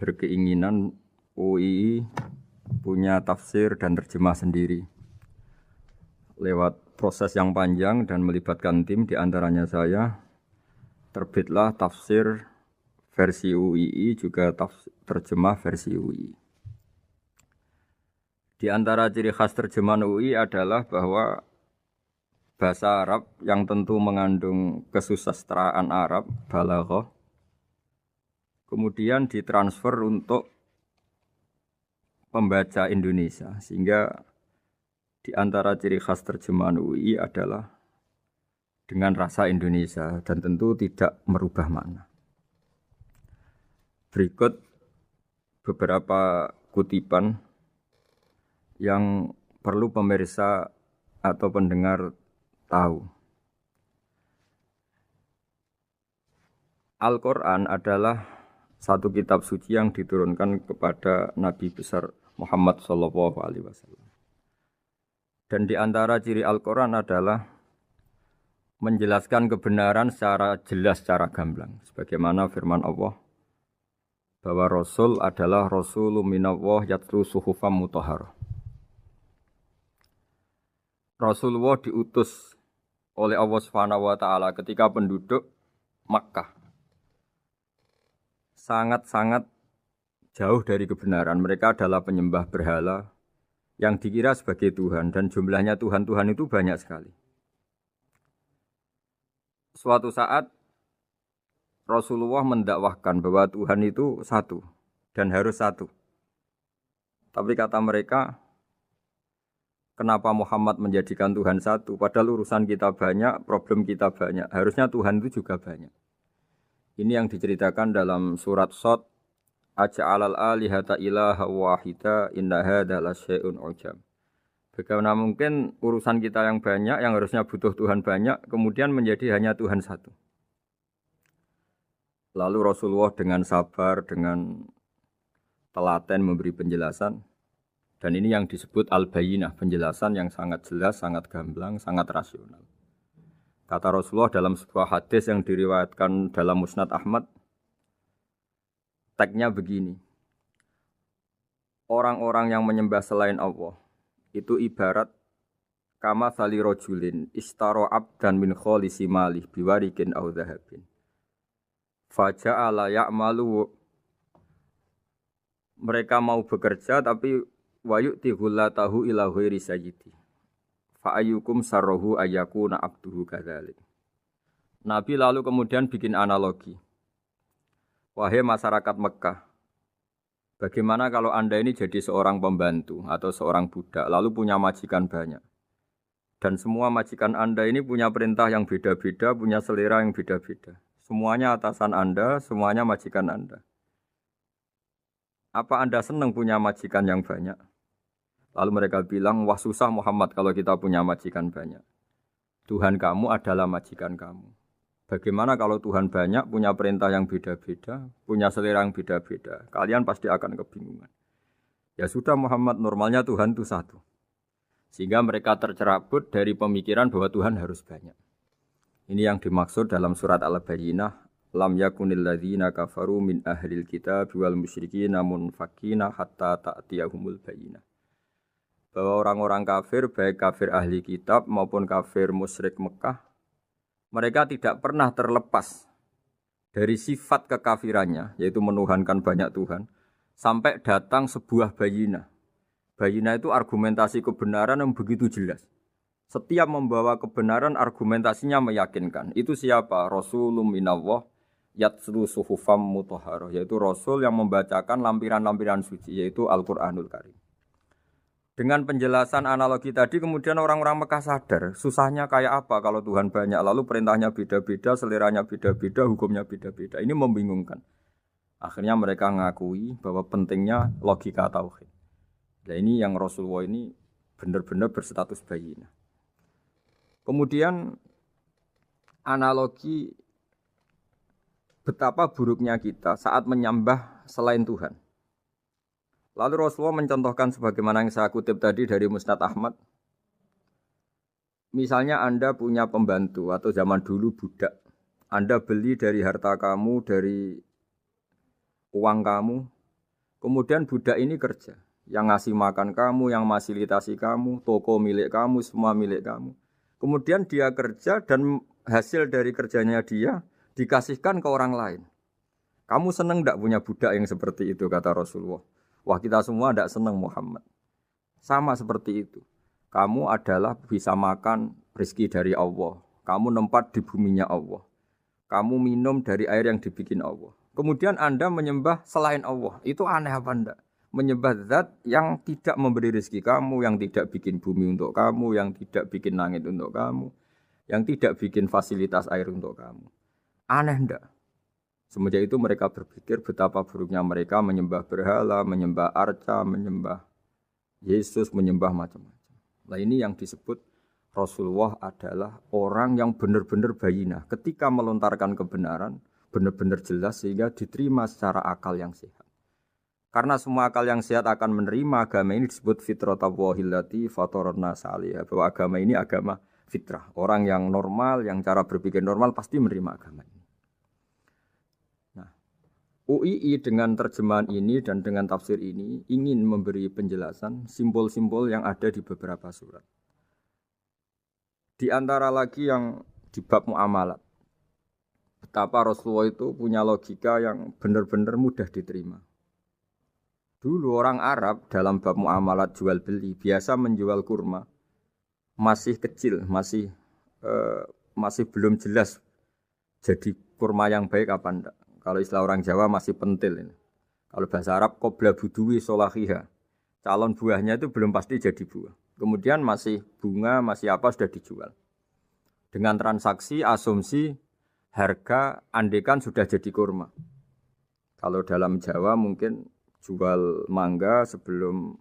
berkeinginan UII punya tafsir dan terjemah sendiri. Lewat proses yang panjang dan melibatkan tim, di antaranya saya, terbitlah tafsir versi UII, juga terjemah versi UII. Di antara ciri khas terjemahan UII adalah bahwa bahasa Arab yang tentu mengandung kesusastraan Arab, balaghah, kemudian ditransfer untuk pembaca Indonesia. Sehingga di antara ciri khas terjemahan UII adalah dengan rasa Indonesia dan tentu tidak merubah makna. Berikut beberapa kutipan yang perlu pemirsa atau pendengar tahu. Al-Quran adalah satu kitab suci yang diturunkan kepada Nabi besar Muhammad SAW. Dan di antara ciri Al-Quran adalah menjelaskan kebenaran secara jelas, secara gamblang. Sebagaimana firman Allah, bahwa Rasul adalah Rasulun minallah yatlu suhufam mutahharah. Rasulullah diutus oleh Allah Subhanahu wa taala ketika penduduk Makkah sangat-sangat jauh dari kebenaran. Mereka adalah penyembah berhala yang dikira sebagai Tuhan, dan jumlahnya Tuhan-Tuhan itu banyak sekali. Suatu saat Rasulullah mendakwahkan bahwa Tuhan itu satu dan harus satu. Tapi kata mereka, kenapa Muhammad menjadikan Tuhan satu? Padahal urusan kita banyak, problem kita banyak. Harusnya Tuhan itu juga banyak. Ini yang diceritakan dalam surat Shad, Aja'alal alihata ilaha wahida inna hadza lasyai'un ujab. Bagaimana mungkin urusan kita yang banyak, yang harusnya butuh Tuhan banyak, kemudian menjadi hanya Tuhan satu. Lalu Rasulullah dengan sabar, dengan telaten memberi penjelasan. Dan ini yang disebut al-bayyinah, penjelasan yang sangat jelas, sangat gamblang, sangat rasional. Kata Rasulullah dalam sebuah hadis yang diriwayatkan dalam Musnad Ahmad, tagnya begini, orang-orang yang menyembah selain Allah, itu ibarat kama sali rojulin istaro abdan min kholisi malih biwarikin au dhahabin. Faja'ala ya'malu, mereka mau bekerja tapi wayu'ti ghullatahu ila ghairi sayyidi. Fa'ayyukum sarrohu ayyakuna abduhu kadzalik. Nabi lalu kemudian bikin analogi. Wahai masyarakat Mekah, bagaimana kalau Anda ini jadi seorang pembantu atau seorang budak lalu punya majikan banyak. Dan semua majikan Anda ini punya perintah yang beda-beda, punya selera yang beda-beda. Semuanya atasan Anda, semuanya majikan Anda. Apa Anda senang punya majikan yang banyak? Lalu mereka bilang, wah susah Muhammad kalau kita punya majikan banyak. Tuhan kamu adalah majikan kamu. Bagaimana kalau Tuhan banyak, punya perintah yang beda-beda, punya selera yang beda-beda? Kalian pasti akan kebingungan. Ya sudah Muhammad, normalnya Tuhan itu satu. Sehingga mereka tercerabut dari pemikiran bahwa Tuhan harus banyak. Ini yang dimaksud dalam surat Al-Bayyinah. Lam yakunil ladzina kafaru min ahlil kitab wal musyrikina munfakina hatta ta'tiyahumul bayyinah. Bahwa orang-orang kafir, baik kafir ahli kitab maupun kafir musyrik Mekah, mereka tidak pernah terlepas dari sifat kekafirannya, yaitu menuhankan banyak Tuhan, sampai datang sebuah bayinah. Bayinah itu argumentasi kebenaran yang begitu jelas. Setiap membawa kebenaran, argumentasinya meyakinkan. Itu siapa? Rasulun minallah yatslu suhufam mutahharah, yaitu Rasul yang membacakan lampiran-lampiran suci, yaitu Al-Quranul Karim. Dengan penjelasan analogi tadi, kemudian orang-orang Mekah sadar, susahnya kayak apa kalau Tuhan banyak, lalu perintahnya beda-beda, seleranya beda-beda, hukumnya beda-beda. Ini membingungkan. Akhirnya mereka ngakui bahwa pentingnya logika tauhid. Nah ini yang Rasulullah ini benar-benar berstatus bayinah. Kemudian analogi betapa buruknya kita saat menyembah selain Tuhan. Lalu Rasulullah mencontohkan sebagaimana yang saya kutip tadi dari Musnad Ahmad. Misalnya Anda punya pembantu atau zaman dulu budak. Anda beli dari harta kamu, dari uang kamu. Kemudian budak ini kerja. Yang ngasih makan kamu, yang fasilitasi kamu, toko milik kamu, semua milik kamu. Kemudian dia kerja dan hasil dari kerjanya dia dikasihkan ke orang lain. Kamu senang tidak punya budak yang seperti itu, kata Rasulullah. Wah kita semua tidak senang Muhammad. Sama seperti itu. Kamu adalah bisa makan rezeki dari Allah. Kamu nempat di buminya Allah. Kamu minum dari air yang dibikin Allah. Kemudian Anda menyembah selain Allah. Itu aneh apa enggak? Menyembah zat yang tidak memberi rezeki kamu, yang tidak bikin bumi untuk kamu, yang tidak bikin langit untuk kamu, yang tidak bikin fasilitas air untuk kamu. Aneh enggak? Semenjak itu mereka berpikir betapa buruknya mereka menyembah berhala, menyembah arca, menyembah Yesus, menyembah macam-macam. Nah ini yang disebut Rasulullah adalah orang yang benar-benar bayinah. Ketika melontarkan kebenaran, benar-benar jelas sehingga diterima secara akal yang sehat. Karena semua akal yang sehat akan menerima agama ini disebut fitratallahi fatarana salih. Bahwa agama ini agama fitrah. Orang yang normal, yang cara berpikir normal pasti menerima agama ini. UII dengan terjemahan ini dan dengan tafsir ini ingin memberi penjelasan simbol-simbol yang ada di beberapa surat. Di antara lagi yang di bab muamalat. Betapa Rasulullah itu punya logika yang benar-benar mudah diterima. Dulu orang Arab dalam bab muamalat jual beli biasa menjual kurma. Masih kecil, masih belum jelas jadi kurma yang baik apa enggak. Kalau istilah orang Jawa masih pentil ini. Kalau bahasa Arab qobla buduwi solahiha. Calon buahnya itu belum pasti jadi buah. Kemudian masih bunga, masih apa sudah dijual. Dengan transaksi, asumsi, harga andekan sudah jadi kurma. Kalau dalam Jawa mungkin jual mangga sebelum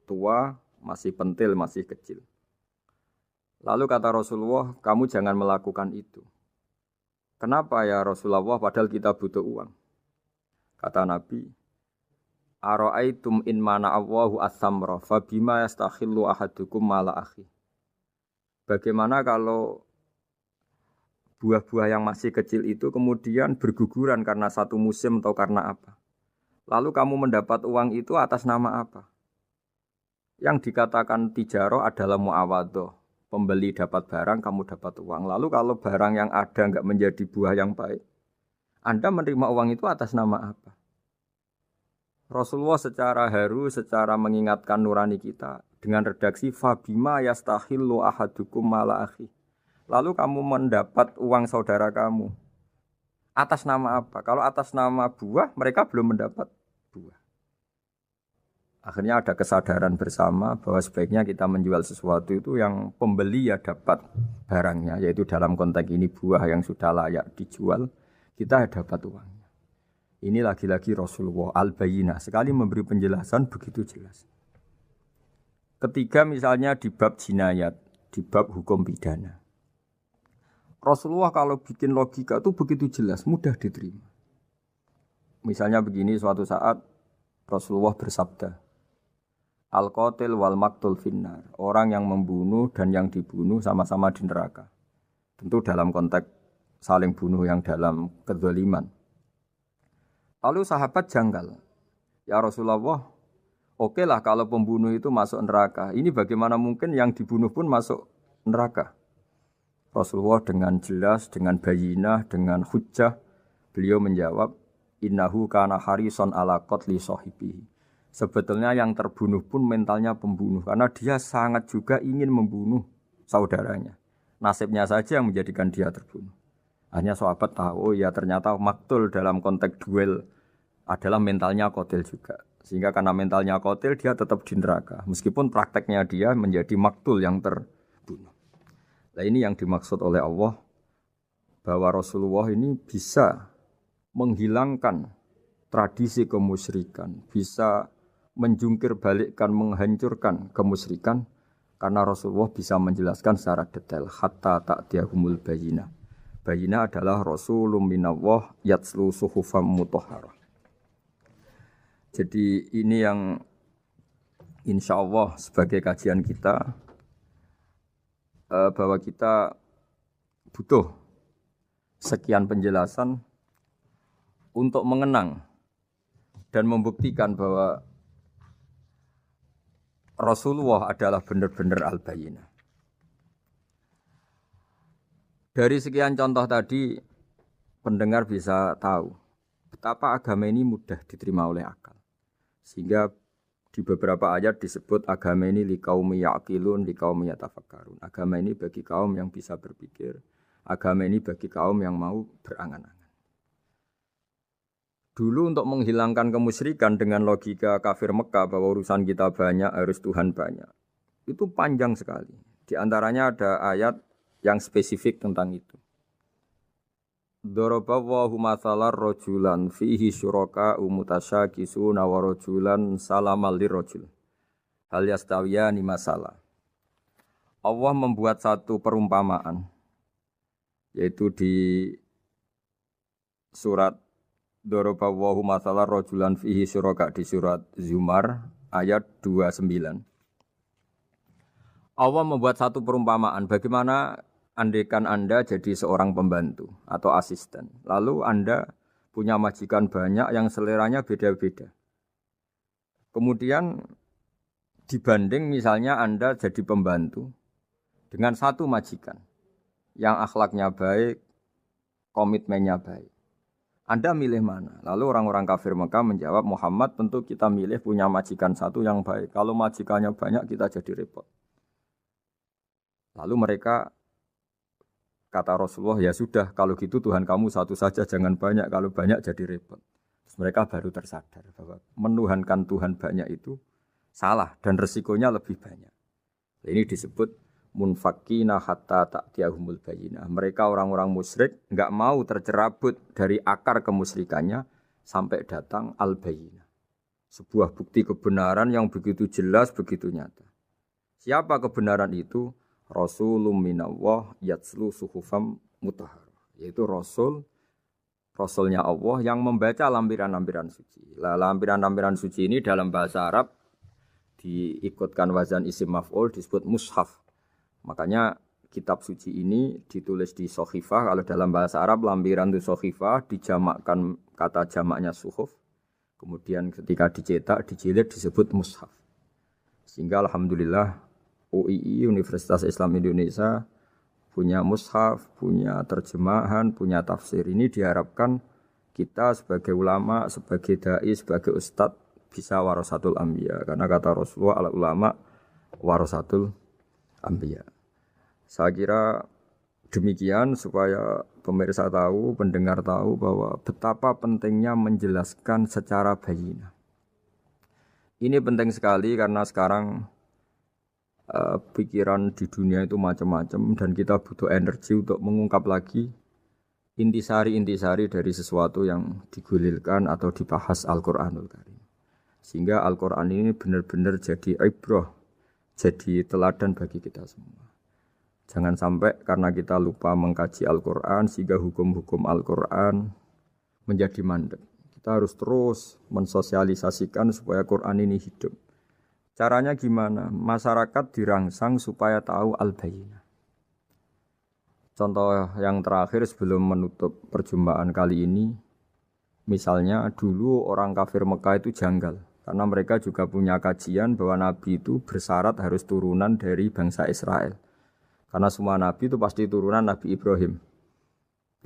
tua masih pentil, masih kecil. Lalu kata Rasulullah, kamu jangan melakukan itu. Kenapa ya Rasulullah padahal kita butuh uang? Kata Nabi, Ara'aitum in mana Allahu as-samra fa bima yastakhillu ahadukum mala akhi. Bagaimana kalau buah-buah yang masih kecil itu kemudian berguguran karena satu musim atau karena apa? Lalu kamu mendapat uang itu atas nama apa? Yang dikatakan tijaro adalah muawadhah. Pembeli dapat barang, kamu dapat uang. Lalu kalau barang yang ada enggak menjadi buah yang baik, Anda menerima uang itu atas nama apa? Rasulullah secara haru, secara mengingatkan nurani kita dengan redaksi fabima yastahillu ahadukum mala akhi. Lalu kamu mendapat uang saudara kamu atas nama apa? Kalau atas nama buah, mereka belum mendapat buah. Akhirnya ada kesadaran bersama bahwa sebaiknya kita menjual sesuatu itu yang pembeli ya dapat barangnya, yaitu dalam konteks ini buah yang sudah layak dijual, kita dapat uangnya. Ini lagi-lagi Rasulullah al-Bayyinah, sekali memberi penjelasan begitu jelas. Ketiga misalnya di bab jinayat, di bab hukum pidana. Rasulullah kalau bikin logika itu begitu jelas, mudah diterima. Misalnya begini, suatu saat Rasulullah bersabda, Al-qatil wal maktul finnar. Orang yang membunuh dan yang dibunuh sama-sama di neraka. Tentu dalam konteks saling bunuh yang dalam kezaliman. Lalu sahabat janggal. Ya Rasulullah, oke lah kalau pembunuh itu masuk neraka. Ini bagaimana mungkin yang dibunuh pun masuk neraka? Rasulullah dengan jelas, dengan bayinah, dengan hujjah, beliau menjawab, innahu kana harison ala qatli sahibihi. Sebetulnya yang terbunuh pun mentalnya pembunuh, karena dia sangat juga ingin membunuh saudaranya. Nasibnya saja yang menjadikan dia terbunuh. Hanya sahabat tahu, oh ya ternyata maktul dalam konteks duel adalah mentalnya qatil juga. Sehingga karena mentalnya qatil dia tetap di neraka. Meskipun prakteknya dia menjadi maktul yang terbunuh. Nah ini yang dimaksud oleh Allah, bahwa Rasulullah ini bisa menghilangkan tradisi kemusyrikan, bisa menjungkir balikkan, menghancurkan kemusyrikan, karena Rasulullah bisa menjelaskan secara detail hatta ta'tiyahumul bayyinah. Bayyinah adalah Rasulun minallah yatslu suhufam mutahharah. Jadi ini yang insya Allah sebagai kajian kita, bahwa kita butuh sekian penjelasan untuk mengenang dan membuktikan bahwa Rasulullah adalah benar-benar al-bayyinah. Dari sekian contoh tadi, pendengar bisa tahu betapa agama ini mudah diterima oleh akal. Sehingga di beberapa ayat disebut agama ini liqaumi ya'qilun, liqaumi yatafakkarun. Agama ini bagi kaum yang bisa berpikir, agama ini bagi kaum yang mau berangan-angan. Dulu untuk menghilangkan kemusyrikan dengan logika kafir Mekah bahwa urusan kita banyak, harus Tuhan banyak. Itu panjang sekali. Di antaranya ada ayat yang spesifik tentang itu. Daraballahu mathalar rajulan fihi syuraka mutasyakisuna wa rajulan salamal lirajul. Hal yastawiyani masalah. Allah membuat satu perumpamaan, yaitu di surat Daraballahu mathalar rajulan fihi syuraka di surat Zumar ayat 29. Allah membuat satu perumpamaan bagaimana andaikan Anda jadi seorang pembantu atau asisten. Lalu Anda punya majikan banyak yang seleranya beda-beda. Kemudian dibanding misalnya Anda jadi pembantu dengan satu majikan yang akhlaknya baik, komitmennya baik. Anda milih mana? Lalu orang-orang kafir Mekah menjawab, Muhammad tentu kita milih punya majikan satu yang baik. Kalau majikannya banyak kita jadi repot. Lalu mereka kata Rasulullah, ya sudah kalau gitu Tuhan kamu satu saja jangan banyak. Kalau banyak jadi repot. Terus mereka baru tersadar bahwa menuhankan Tuhan banyak itu salah dan resikonya lebih banyak. Ini disebut munfakina hatta ta'tiyahumul bayyinah. Mereka orang-orang musyrik enggak mau tercerabut dari akar kemusyrikannya sampai datang al-bayyinah. Sebuah bukti kebenaran yang begitu jelas, begitu nyata. Siapa kebenaran itu? Rasulun minallah yatslu suhufam mutahharah. Yaitu Rasulnya Allah yang membaca lampiran-lampiran suci. Lampiran-lampiran suci ini dalam bahasa Arab diikutkan wazan isim maf'ul disebut mushaf. Makanya kitab suci ini ditulis di sohifah. Kalau dalam bahasa Arab lampiran itu sohifah, dijamakkan kata jamaknya suhuf. Kemudian ketika dicetak, dijilid disebut mushaf. Sehingga alhamdulillah UII Universitas Islam Indonesia punya mushaf, punya terjemahan, punya tafsir. Ini diharapkan kita sebagai ulama, sebagai dai, sebagai ustadz bisa warasatul anbiya. Karena kata Rasulullah al-ulama warasatul anbiya. Saya kira demikian supaya pemirsa tahu, pendengar tahu bahwa betapa pentingnya menjelaskan secara bayyinah. Ini penting sekali karena sekarang pikiran di dunia itu macam-macam dan kita butuh energi untuk mengungkap lagi intisari-intisari dari sesuatu yang digulirkan atau dibahas Al-Qur'anul Karim. Sehingga Al-Qur'an ini benar-benar jadi ibrah, jadi teladan bagi kita semua. Jangan sampai karena kita lupa mengkaji Al-Qur'an sehingga hukum-hukum Al-Qur'an menjadi mandek. Kita harus terus mensosialisasikan supaya Qur'an ini hidup. Caranya gimana? Masyarakat dirangsang supaya tahu al-bayyinah. Contoh yang terakhir sebelum menutup perjumpaan kali ini, misalnya dulu orang kafir Mekah itu janggal. Karena mereka juga punya kajian bahwa Nabi itu bersyarat harus turunan dari bangsa Israel. Karena semua Nabi itu pasti turunan Nabi Ibrahim.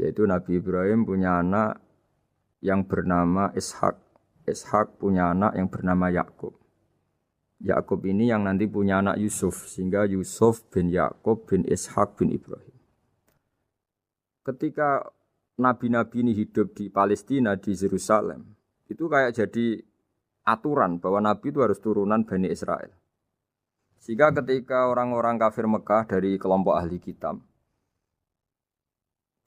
Yaitu Nabi Ibrahim punya anak yang bernama Ishak. Ishak punya anak yang bernama Yakub. Yakub ini yang nanti punya anak Yusuf, sehingga Yusuf bin Yakub bin Ishak bin Ibrahim. Ketika nabi-nabi ini hidup di Palestina, di Yerusalem, itu kayak jadi aturan bahwa nabi itu harus turunan Bani Israel. Sehingga ketika orang-orang kafir Mekah dari kelompok ahli kitab,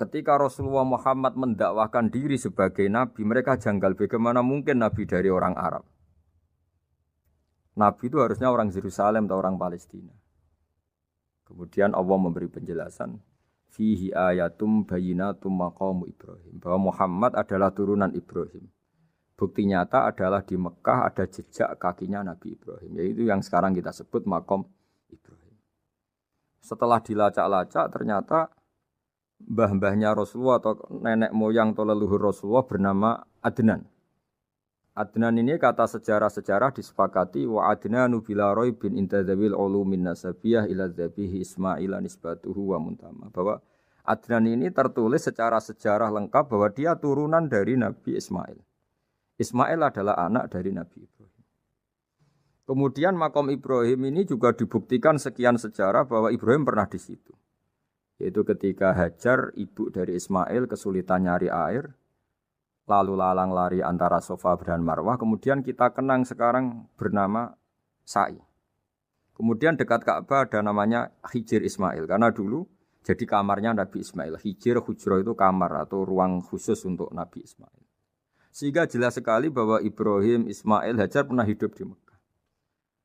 ketika Rasulullah Muhammad mendakwahkan diri sebagai nabi, mereka janggal bagaimana mungkin nabi dari orang Arab. Nabi itu harusnya orang Yerusalem atau orang Palestina. Kemudian Allah memberi penjelasan, fihi ayatum bayyinatum maqamu Ibrahim, bahwa Muhammad adalah turunan Ibrahim. Bukti nyata adalah di Mekah ada jejak kakinya Nabi Ibrahim, yaitu yang sekarang kita sebut maqam Ibrahim. Setelah dilacak-lacak ternyata mbah-mbahnya Rasulullah atau nenek moyang atau leluhur Rasulullah bernama Adnan. Adnan ini kata sejarah-sejarah disepakati wa adnanu bila raibin intadzawil ulumin nasabiyah ila dzabihi Ismail nisbatuhu wa muntama. Bahwa Adnan ini tertulis secara sejarah lengkap bahwa dia turunan dari Nabi Ismail. Ismail adalah anak dari Nabi Ibrahim. Kemudian makom Ibrahim ini juga dibuktikan sekian sejarah bahwa Ibrahim pernah di situ. Yaitu ketika Hajar, ibu dari Ismail, kesulitan nyari air, lalu lalang lari antara Safa dan Marwah, kemudian kita kenang sekarang bernama Sa'i. Kemudian dekat Ka'bah ada namanya Hijir Ismail, karena dulu jadi kamarnya Nabi Ismail. Hijir, hujro itu kamar atau ruang khusus untuk Nabi Ismail. Sehingga jelas sekali bahwa Ibrahim, Ismail, Hajar pernah hidup di Mekah.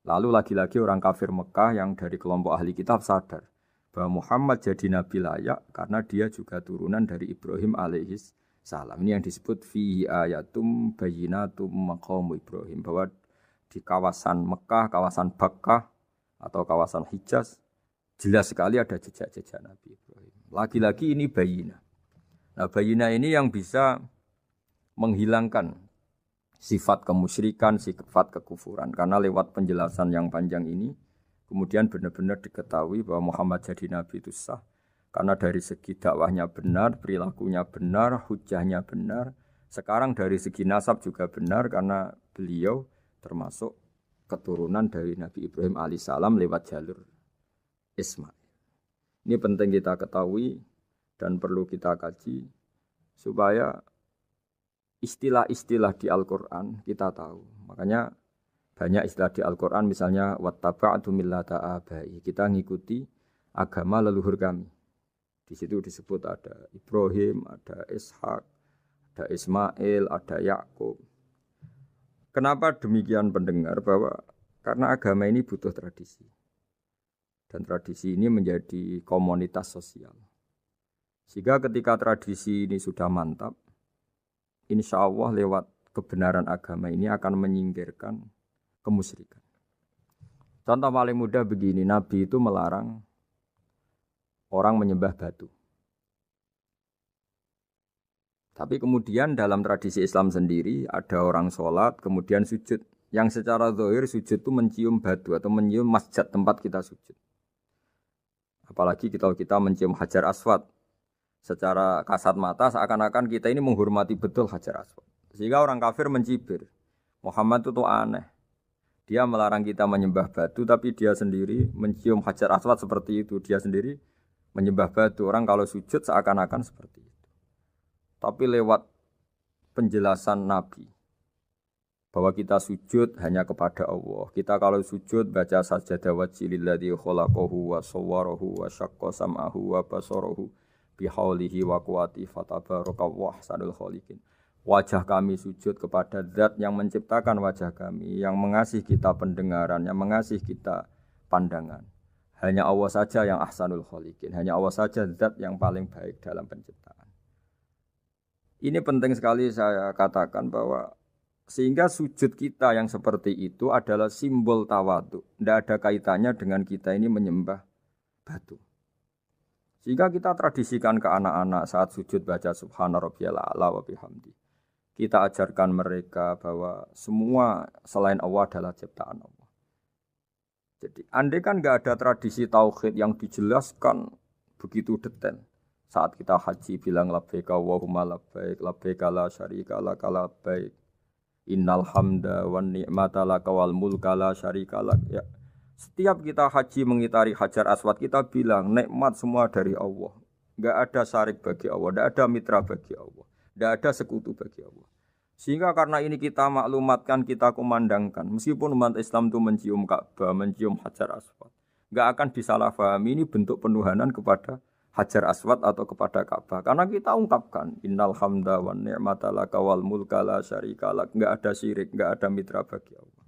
Lalu lagi-lagi orang kafir Mekah yang dari kelompok ahli kitab sadar bahwa Muhammad jadi nabi layak karena dia juga turunan dari Ibrahim alaihis salam. Ini yang disebut fihi ayatum bayyinatum maqamu Ibrahim, bahwa di kawasan Mekah, kawasan Bakkah atau kawasan Hijaz jelas sekali ada jejak-jejak Nabi Ibrahim. Lagi-lagi ini bayyinah. Nah, bayyinah ini yang bisa menghilangkan sifat kemusyrikan, sifat kekufuran. Karena lewat penjelasan yang panjang ini kemudian benar-benar diketahui bahwa Muhammad jadi nabi itu sah. Karena dari segi dakwahnya benar, perilakunya benar, hujahnya benar. Sekarang dari segi nasab juga benar karena beliau termasuk keturunan dari Nabi Ibrahim alaihissalam lewat jalur Ismail. Ini penting kita ketahui dan perlu kita kaji supaya istilah-istilah di Al-Quran kita tahu. Makanya banyak istilah di Al-Quran misalnya wattaba'tu millata abai. Kita ngikuti agama leluhur kami. Di situ disebut ada Ibrahim, ada Ishak, ada Ismail, ada Yakub. Kenapa demikian pendengar? Bahwa karena agama ini butuh tradisi. Dan tradisi ini menjadi komunitas sosial. Sehingga ketika tradisi ini sudah mantap, insya Allah lewat kebenaran agama ini akan menyingkirkan kemusyrikan. Contoh paling mudah begini, Nabi itu melarang orang menyembah batu. Tapi kemudian dalam tradisi Islam sendiri ada orang sholat kemudian sujud. Yang secara zahir sujud itu mencium batu atau mencium masjid tempat kita sujud. Apalagi kita mencium Hajar Aswad. Secara kasat mata seakan-akan kita ini menghormati betul Hajar Aswad. Sehingga orang kafir mencibir. Muhammad itu tuh aneh. Dia melarang kita menyembah batu tapi dia sendiri mencium Hajar Aswad seperti itu. Dia sendiri menyembah batu. Orang kalau sujud seakan-akan seperti itu. Tapi lewat penjelasan Nabi bahwa kita sujud hanya kepada Allah. Kita kalau sujud baca sajadah wajhililladzi khalaqahu wa sawwarahu wa syaqqa sam'ahu wa basarahu bihaulihi wa quwwati fatabarakallahu ahsanul khaliqin. Wajah kami sujud kepada zat yang menciptakan wajah kami, yang mengasihi kita pendengaran, yang mengasihi kita pandangan. Hanya Allah saja yang ahsanul khaliqin, hanya Allah saja zat yang paling baik dalam penciptaan. Ini penting sekali saya katakan bahwa sehingga sujud kita yang seperti itu adalah simbol tawadhu. Tidak ada kaitannya dengan kita ini menyembah batu. Sehingga kita tradisikan ke anak-anak saat sujud baca subhana rabbiyal a'la wa bihamdi. Kita ajarkan mereka bahwa semua selain Allah adalah ciptaan Allah. Jadi andai kan nggak ada tradisi tauhid yang dijelaskan begitu detail. Saat kita haji bilang labbaik Allahumma labbaik, labbaik la syarika lak labbaik. Innal hamda wan ni'mata laka wal mulka la syarika lak. Ya. Setiap kita haji mengitari Hajar Aswad kita bilang nikmat semua dari Allah. Enggak ada syarik bagi Allah, enggak ada mitra bagi Allah, enggak ada sekutu bagi Allah. Sehingga karena ini kita maklumatkan, kita kumandangkan. Meskipun umat Islam itu mencium Ka'bah, mencium Hajar Aswad, enggak akan disalahpahami ini bentuk penuhanan kepada Hajar Aswad atau kepada Ka'bah. Karena kita ungkapkan innal hamda wan ni'mata laka wal mulka la syarika lak. Enggak ada syirik, enggak ada mitra bagi Allah.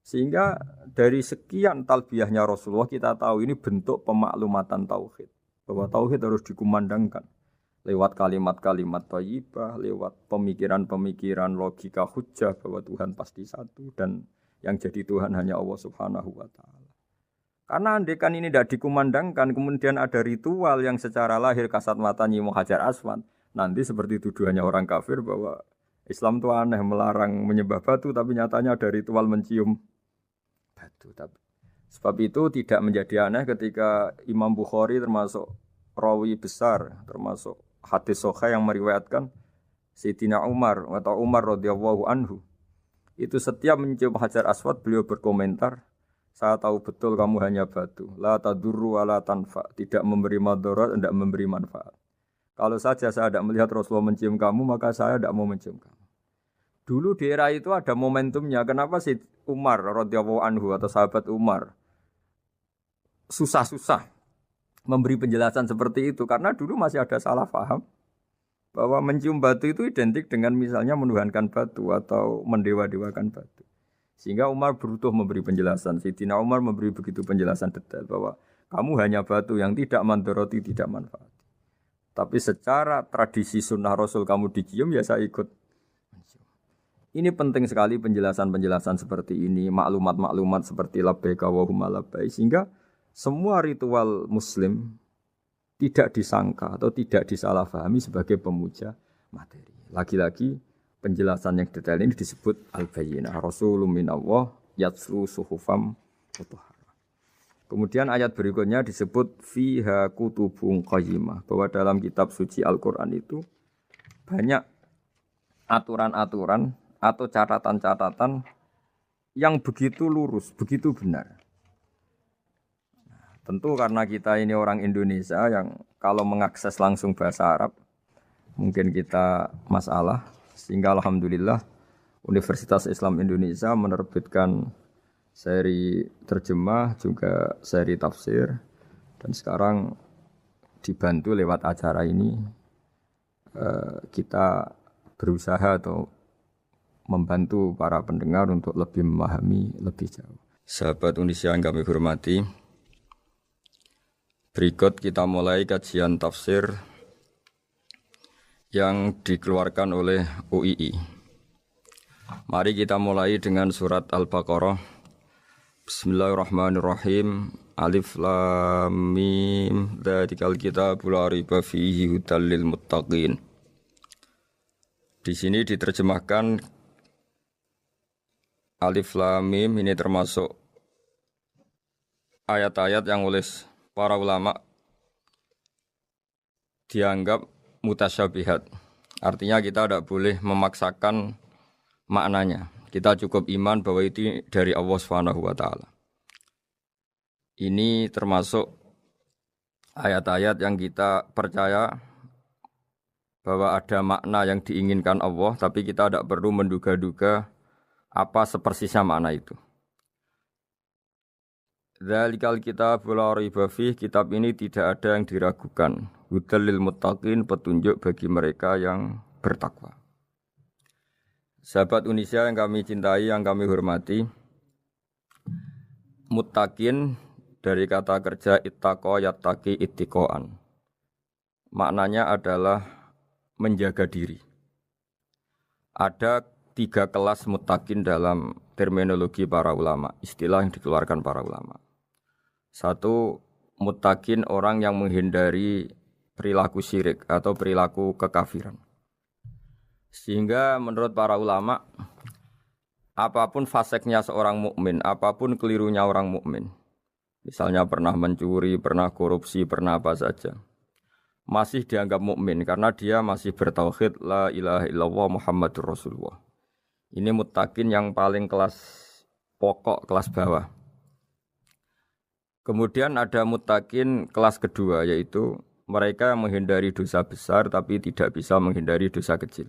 Sehingga dari sekian talbiyahnya Rasulullah kita tahu ini bentuk pemaklumatan tauhid. Bahwa tauhid harus dikumandangkan lewat kalimat-kalimat thayyibah, lewat pemikiran-pemikiran logika hujjah bahwa Tuhan pasti satu dan yang jadi Tuhan hanya Allah Subhanahu wa taala. Karena andekan ini tidak dikumandangkan, kemudian ada ritual yang secara lahir kasat mata nyium Hajar Aswad. Nanti seperti tuduhannya orang kafir bahwa Islam itu aneh, melarang menyembah batu, tapi nyatanya ada ritual mencium batu. Sebab itu tidak menjadi aneh ketika Imam Bukhari termasuk rawi besar, termasuk hadis sahih yang meriwayatkan Sayyidina Umar atau Umar radhiyallahu anhu. Itu setiap mencium Hajar Aswad beliau berkomentar, saya tahu betul kamu hanya batu. La tadurru wa la tanfa. Tidak memberi madarat, tidak memberi manfaat. Kalau saja saya tidak melihat Rasulullah mencium kamu, maka saya tidak mau mencium kamu. Dulu di era itu ada momentumnya. Kenapa sih Umar radhiyallahu anhu atau sahabat Umar susah-susah memberi penjelasan seperti itu? Karena dulu masih ada salah paham bahwa mencium batu itu identik dengan misalnya menuhankan batu atau mendewa-dewakan batu. Sehingga Umar berutuh memberi penjelasan. Sayyidina Umar memberi begitu penjelasan detail bahwa kamu hanya batu yang tidak mandoroti, tidak manfaat. Tapi secara tradisi sunnah Rasul kamu dicium, ya saya ikut. Ini penting sekali penjelasan-penjelasan seperti ini, maklumat-maklumat seperti labbaik Allahumma labbaik, sehingga semua ritual Muslim tidak disangka atau tidak disalahpahami sebagai pemuja materi. Lagi-lagi penjelasan yang detail ini disebut al-bayyinah. Rasulun minallah yatslu suhufam mutahharah. Kemudian ayat berikutnya disebut fiha kutubun qayyimah, bahwa dalam kitab suci Al-Qur'an itu banyak aturan-aturan atau catatan-catatan yang begitu lurus, begitu benar. Tentu karena kita ini orang Indonesia yang kalau mengakses langsung bahasa Arab mungkin kita masalah. Sehingga alhamdulillah Universitas Islam Indonesia menerbitkan seri terjemah juga seri tafsir, dan sekarang dibantu lewat acara ini kita berusaha atau membantu para pendengar untuk lebih memahami lebih jauh. Sahabat Indonesia yang kami hormati, berikut kita mulai kajian tafsir yang dikeluarkan oleh UII. Mari kita mulai dengan surat Al-Baqarah. Bismillahirrahmanirrahim. Alif Lam Mim. Dzalikal kitabul la raiba fihi hudal lil muttaqin. Di sini diterjemahkan Alif Lam Mim ini termasuk ayat-ayat yang oleh para ulama dianggap mutasyabihat. Artinya kita tidak boleh memaksakan maknanya. Kita cukup iman bahwa itu dari Allah Subhanahu wa taala. Ini termasuk ayat-ayat yang kita percaya bahwa ada makna yang diinginkan Allah, tapi kita tidak perlu menduga-duga Apa sepersisnya makna itu? Dzalikal kitab la raiba fih, kitab ini tidak ada yang diragukan. Hudal lil muttaqin, petunjuk bagi mereka yang bertakwa. Sahabat Indonesia yang kami cintai, yang kami hormati, muttaqin dari kata kerja ittaqa yattaqi ittiqaan. Maknanya adalah menjaga diri. Ada 3 kelas muttaqin dalam terminologi para ulama, istilah yang dikeluarkan para ulama. 1, muttaqin orang yang menghindari perilaku syirik atau perilaku kekafiran. Sehingga menurut para ulama, apapun faseknya seorang mukmin, apapun kelirunya orang mukmin, misalnya pernah mencuri, pernah korupsi, pernah apa saja, masih dianggap mukmin karena dia masih bertauhid la ilaha illallah Muhammadur Rasulullah. Ini muttaqin yang paling kelas pokok, kelas bawah. Kemudian ada muttaqin kelas kedua, yaitu mereka yang menghindari dosa besar tapi tidak bisa menghindari dosa kecil.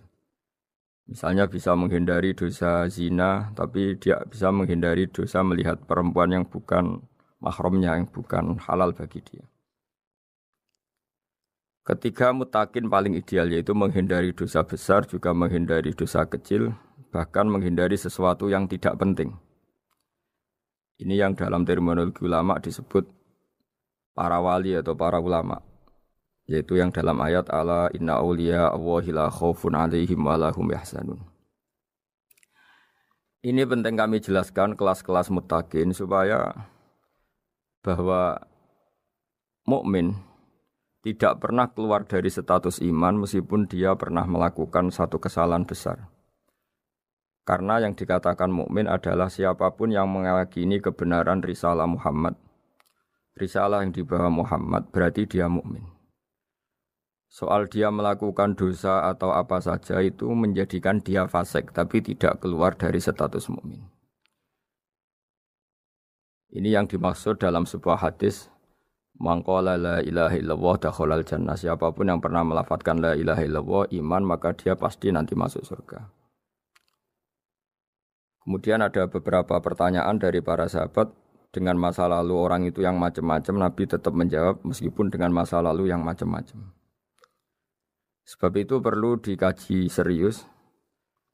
Misalnya bisa menghindari dosa zina tapi dia bisa menghindari dosa melihat perempuan yang bukan mahramnya, yang bukan halal bagi dia. Ketiga muttaqin paling ideal yaitu menghindari dosa besar, juga menghindari dosa kecil, bahkan menghindari sesuatu yang tidak penting. Ini yang dalam terminologi ulama disebut para wali atau para ulama, yaitu yang dalam ayat ala inna auliya Allahi la khaufun alaihim wa lahum yahzanun. Ini penting kami jelaskan kelas-kelas muttaqin supaya bahwa mukmin tidak pernah keluar dari status iman meskipun dia pernah melakukan satu kesalahan besar. Karena yang dikatakan mukmin adalah siapapun yang meyakini kebenaran risalah Muhammad. Risalah yang dibawa Muhammad berarti dia mukmin. Soal dia melakukan dosa atau apa saja itu menjadikan dia fasik tapi tidak keluar dari status mukmin. Ini yang dimaksud dalam sebuah hadis, man qala la ilaha illallah dakhalal jannah. Siapapun yang pernah melafadzkan la ilaha illallah iman, maka dia pasti nanti masuk surga. Kemudian ada beberapa pertanyaan dari para sahabat dengan masa lalu orang itu yang macam-macam, Nabi tetap menjawab meskipun dengan masa lalu yang macam-macam. Sebab itu perlu dikaji serius,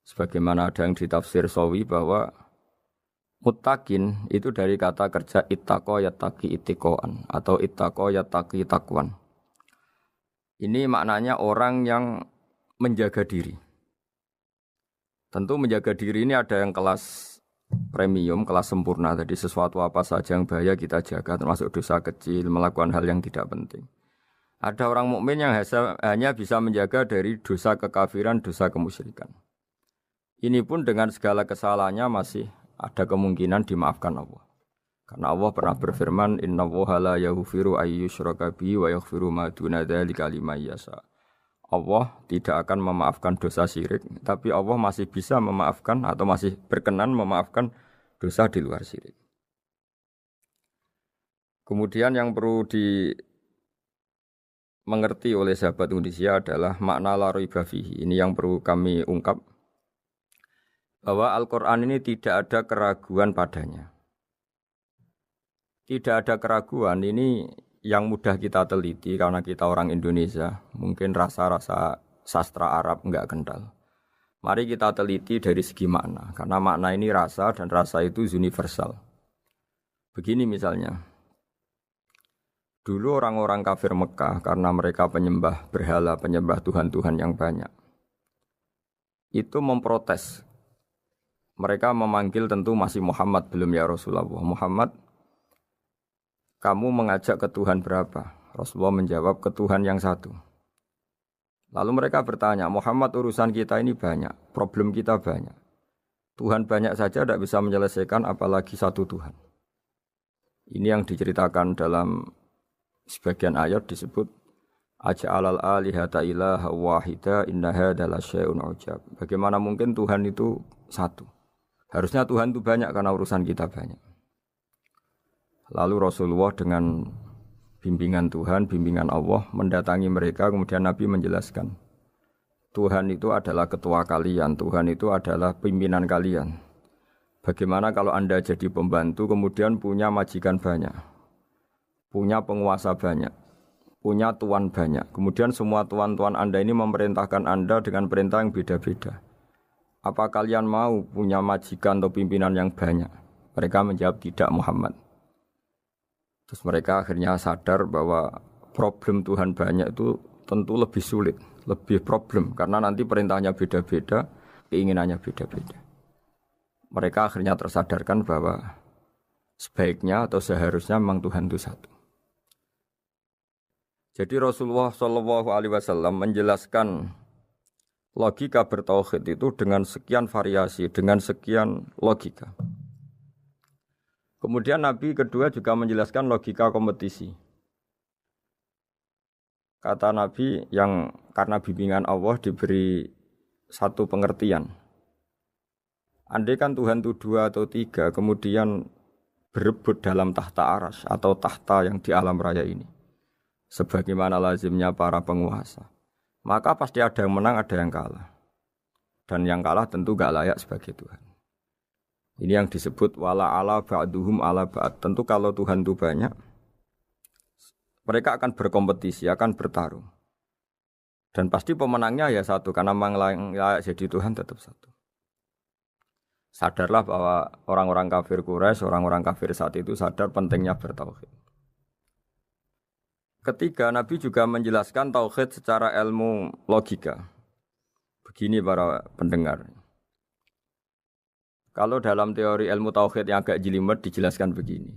sebagaimana ada yang ditafsir Sawi bahwa muttaqin itu dari kata kerja ittaqa yattaqi ittiqaan atau ittaqa yattaqi taqwan. Ini maknanya orang yang menjaga diri. Tentu menjaga diri ini ada yang kelas premium, kelas sempurna. Jadi sesuatu apa saja yang bahaya kita jaga, termasuk dosa kecil, melakukan hal yang tidak penting. Ada orang mukmin yang hanya bisa menjaga dari dosa kekafiran, dosa kemusyrikan. Ini pun dengan segala kesalahannya masih ada kemungkinan dimaafkan Allah. Karena Allah pernah berfirman, innallaha la yaghfiru ayyushraka bihi wa yaghfiru ma duna dzalika liman yasha. Allah tidak akan memaafkan dosa syirik, tapi Allah masih bisa memaafkan atau masih berkenan memaafkan dosa di luar syirik. Kemudian yang perlu dimengerti oleh sahabat Indonesia adalah makna la raiba fihi. Ini yang perlu kami ungkap, bahwa Al-Quran ini tidak ada keraguan padanya. Tidak ada keraguan ini yang mudah kita teliti karena kita orang Indonesia, mungkin rasa-rasa sastra Arab enggak kental. Mari kita teliti dari segi makna, karena makna ini rasa dan rasa itu universal. Begini misalnya, dulu orang-orang kafir Mekah karena mereka penyembah berhala, penyembah Tuhan-Tuhan yang banyak, itu memprotes. Mereka memanggil tentu masih Muhammad, belum ya Rasulullah. Muhammad, kamu mengajak ke Tuhan berapa? Rasulullah menjawab, ke Tuhan yang satu. Lalu mereka bertanya, Muhammad urusan kita ini banyak, problem kita banyak. Tuhan banyak saja tidak bisa menyelesaikan, apalagi satu Tuhan. Ini yang diceritakan dalam sebagian ayat disebut, Aja'alal alihata ilaha wahida inna hadza lasyai'un ujab. Bagaimana mungkin Tuhan itu satu? Harusnya Tuhan itu banyak karena urusan kita banyak. Lalu Rasulullah dengan bimbingan Tuhan, bimbingan Allah mendatangi mereka, kemudian Nabi menjelaskan, Tuhan itu adalah ketua kalian, Tuhan itu adalah pimpinan kalian. Bagaimana kalau Anda jadi pembantu kemudian punya majikan banyak, punya penguasa banyak, punya tuan banyak. Kemudian semua tuan-tuan Anda ini memerintahkan Anda dengan perintah yang beda-beda. Apa kalian mau punya majikan atau pimpinan yang banyak? Mereka menjawab tidak, Muhammad. Terus mereka akhirnya sadar bahwa problem Tuhan banyak itu tentu lebih sulit, lebih problem. Karena nanti perintahnya beda-beda, keinginannya beda-beda. Mereka akhirnya tersadarkan bahwa sebaiknya atau seharusnya memang Tuhan itu satu. Jadi Rasulullah SAW menjelaskan logika bertauhid itu dengan sekian variasi, dengan sekian logika. Kemudian Nabi kedua juga menjelaskan logika kompetisi. Kata Nabi yang karena bimbingan Allah diberi satu pengertian. Andai kan Tuhan itu 2 atau 3, kemudian berebut dalam tahta aras atau tahta yang di alam raya ini. Sebagaimana lazimnya para penguasa. Maka pasti ada yang menang, ada yang kalah. Dan yang kalah tentu gak layak sebagai Tuhan. Ini yang disebut wala ala ba'duhum ala ba'd. Tentu kalau Tuhan itu banyak, mereka akan berkompetisi, akan bertarung. Dan pasti pemenangnya ya satu, karena memang layak jadi Tuhan tetap satu. Sadarlah bahwa orang-orang kafir Quraisy, orang-orang kafir saat itu sadar pentingnya bertauhid. Ketiga, Nabi juga menjelaskan tauhid secara ilmu logika. Begini para pendengar. Kalau dalam teori ilmu tauhid yang agak jelimet dijelaskan begini.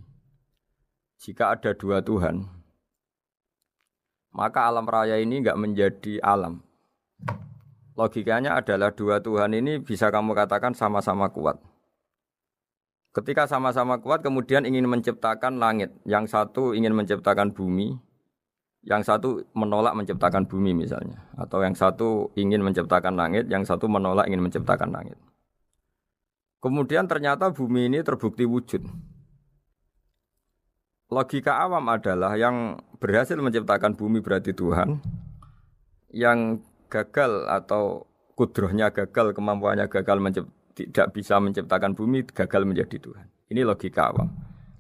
Jika ada 2 Tuhan, maka alam raya ini enggak menjadi alam. Logikanya adalah 2 Tuhan ini bisa kamu katakan sama-sama kuat. Ketika sama-sama kuat kemudian ingin menciptakan langit. Yang satu ingin menciptakan bumi, yang satu menolak menciptakan bumi misalnya. Atau yang satu ingin menciptakan langit, yang satu menolak ingin menciptakan langit. Kemudian ternyata bumi ini terbukti wujud. Logika awam adalah yang berhasil menciptakan bumi berarti Tuhan, yang gagal atau kudrohnya gagal, kemampuannya gagal tidak bisa menciptakan bumi, gagal menjadi Tuhan. Ini logika awam.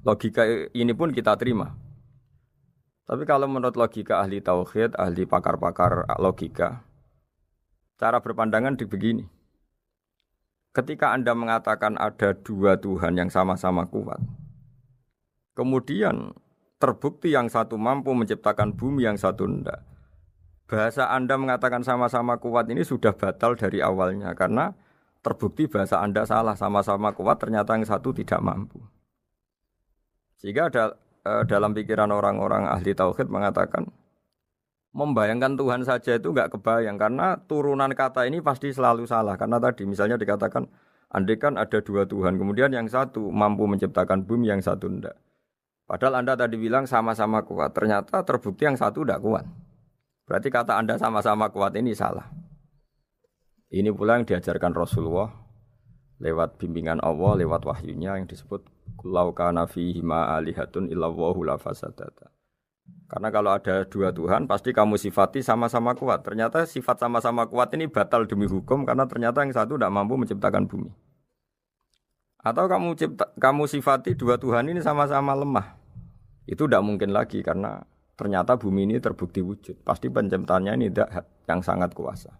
Logika ini pun kita terima. Tapi kalau menurut logika ahli tauhid, ahli pakar-pakar logika, cara berpandangan begini. Ketika Anda mengatakan ada 2 Tuhan yang sama-sama kuat, kemudian terbukti yang satu mampu menciptakan bumi, yang satu tidak. Bahasa Anda mengatakan sama-sama kuat ini sudah batal dari awalnya, karena terbukti bahasa Anda salah, sama-sama kuat ternyata yang satu tidak mampu. Sehingga dalam pikiran orang-orang ahli tauhid mengatakan, membayangkan Tuhan saja itu enggak kebayang, karena turunan kata ini pasti selalu salah. Karena tadi misalnya dikatakan, andai kan ada 2 Tuhan, kemudian yang satu mampu menciptakan bumi, yang satu tidak. Padahal Anda tadi bilang sama-sama kuat, ternyata terbukti yang satu tidak kuat. Berarti kata Anda sama-sama kuat ini salah. Ini pula yang diajarkan Rasulullah lewat bimbingan Allah, lewat wahyunya yang disebut Lau kana fihi ma alihatun illallahu la fasadata. Karena kalau ada 2 Tuhan, pasti kamu sifati sama-sama kuat. Ternyata sifat sama-sama kuat ini batal demi hukum, karena ternyata yang satu tidak mampu menciptakan bumi. Atau kamu sifati 2 Tuhan ini sama-sama lemah. Itu tidak mungkin lagi, karena ternyata bumi ini terbukti wujud. Pasti penciptanya ini tidak yang sangat kuasa.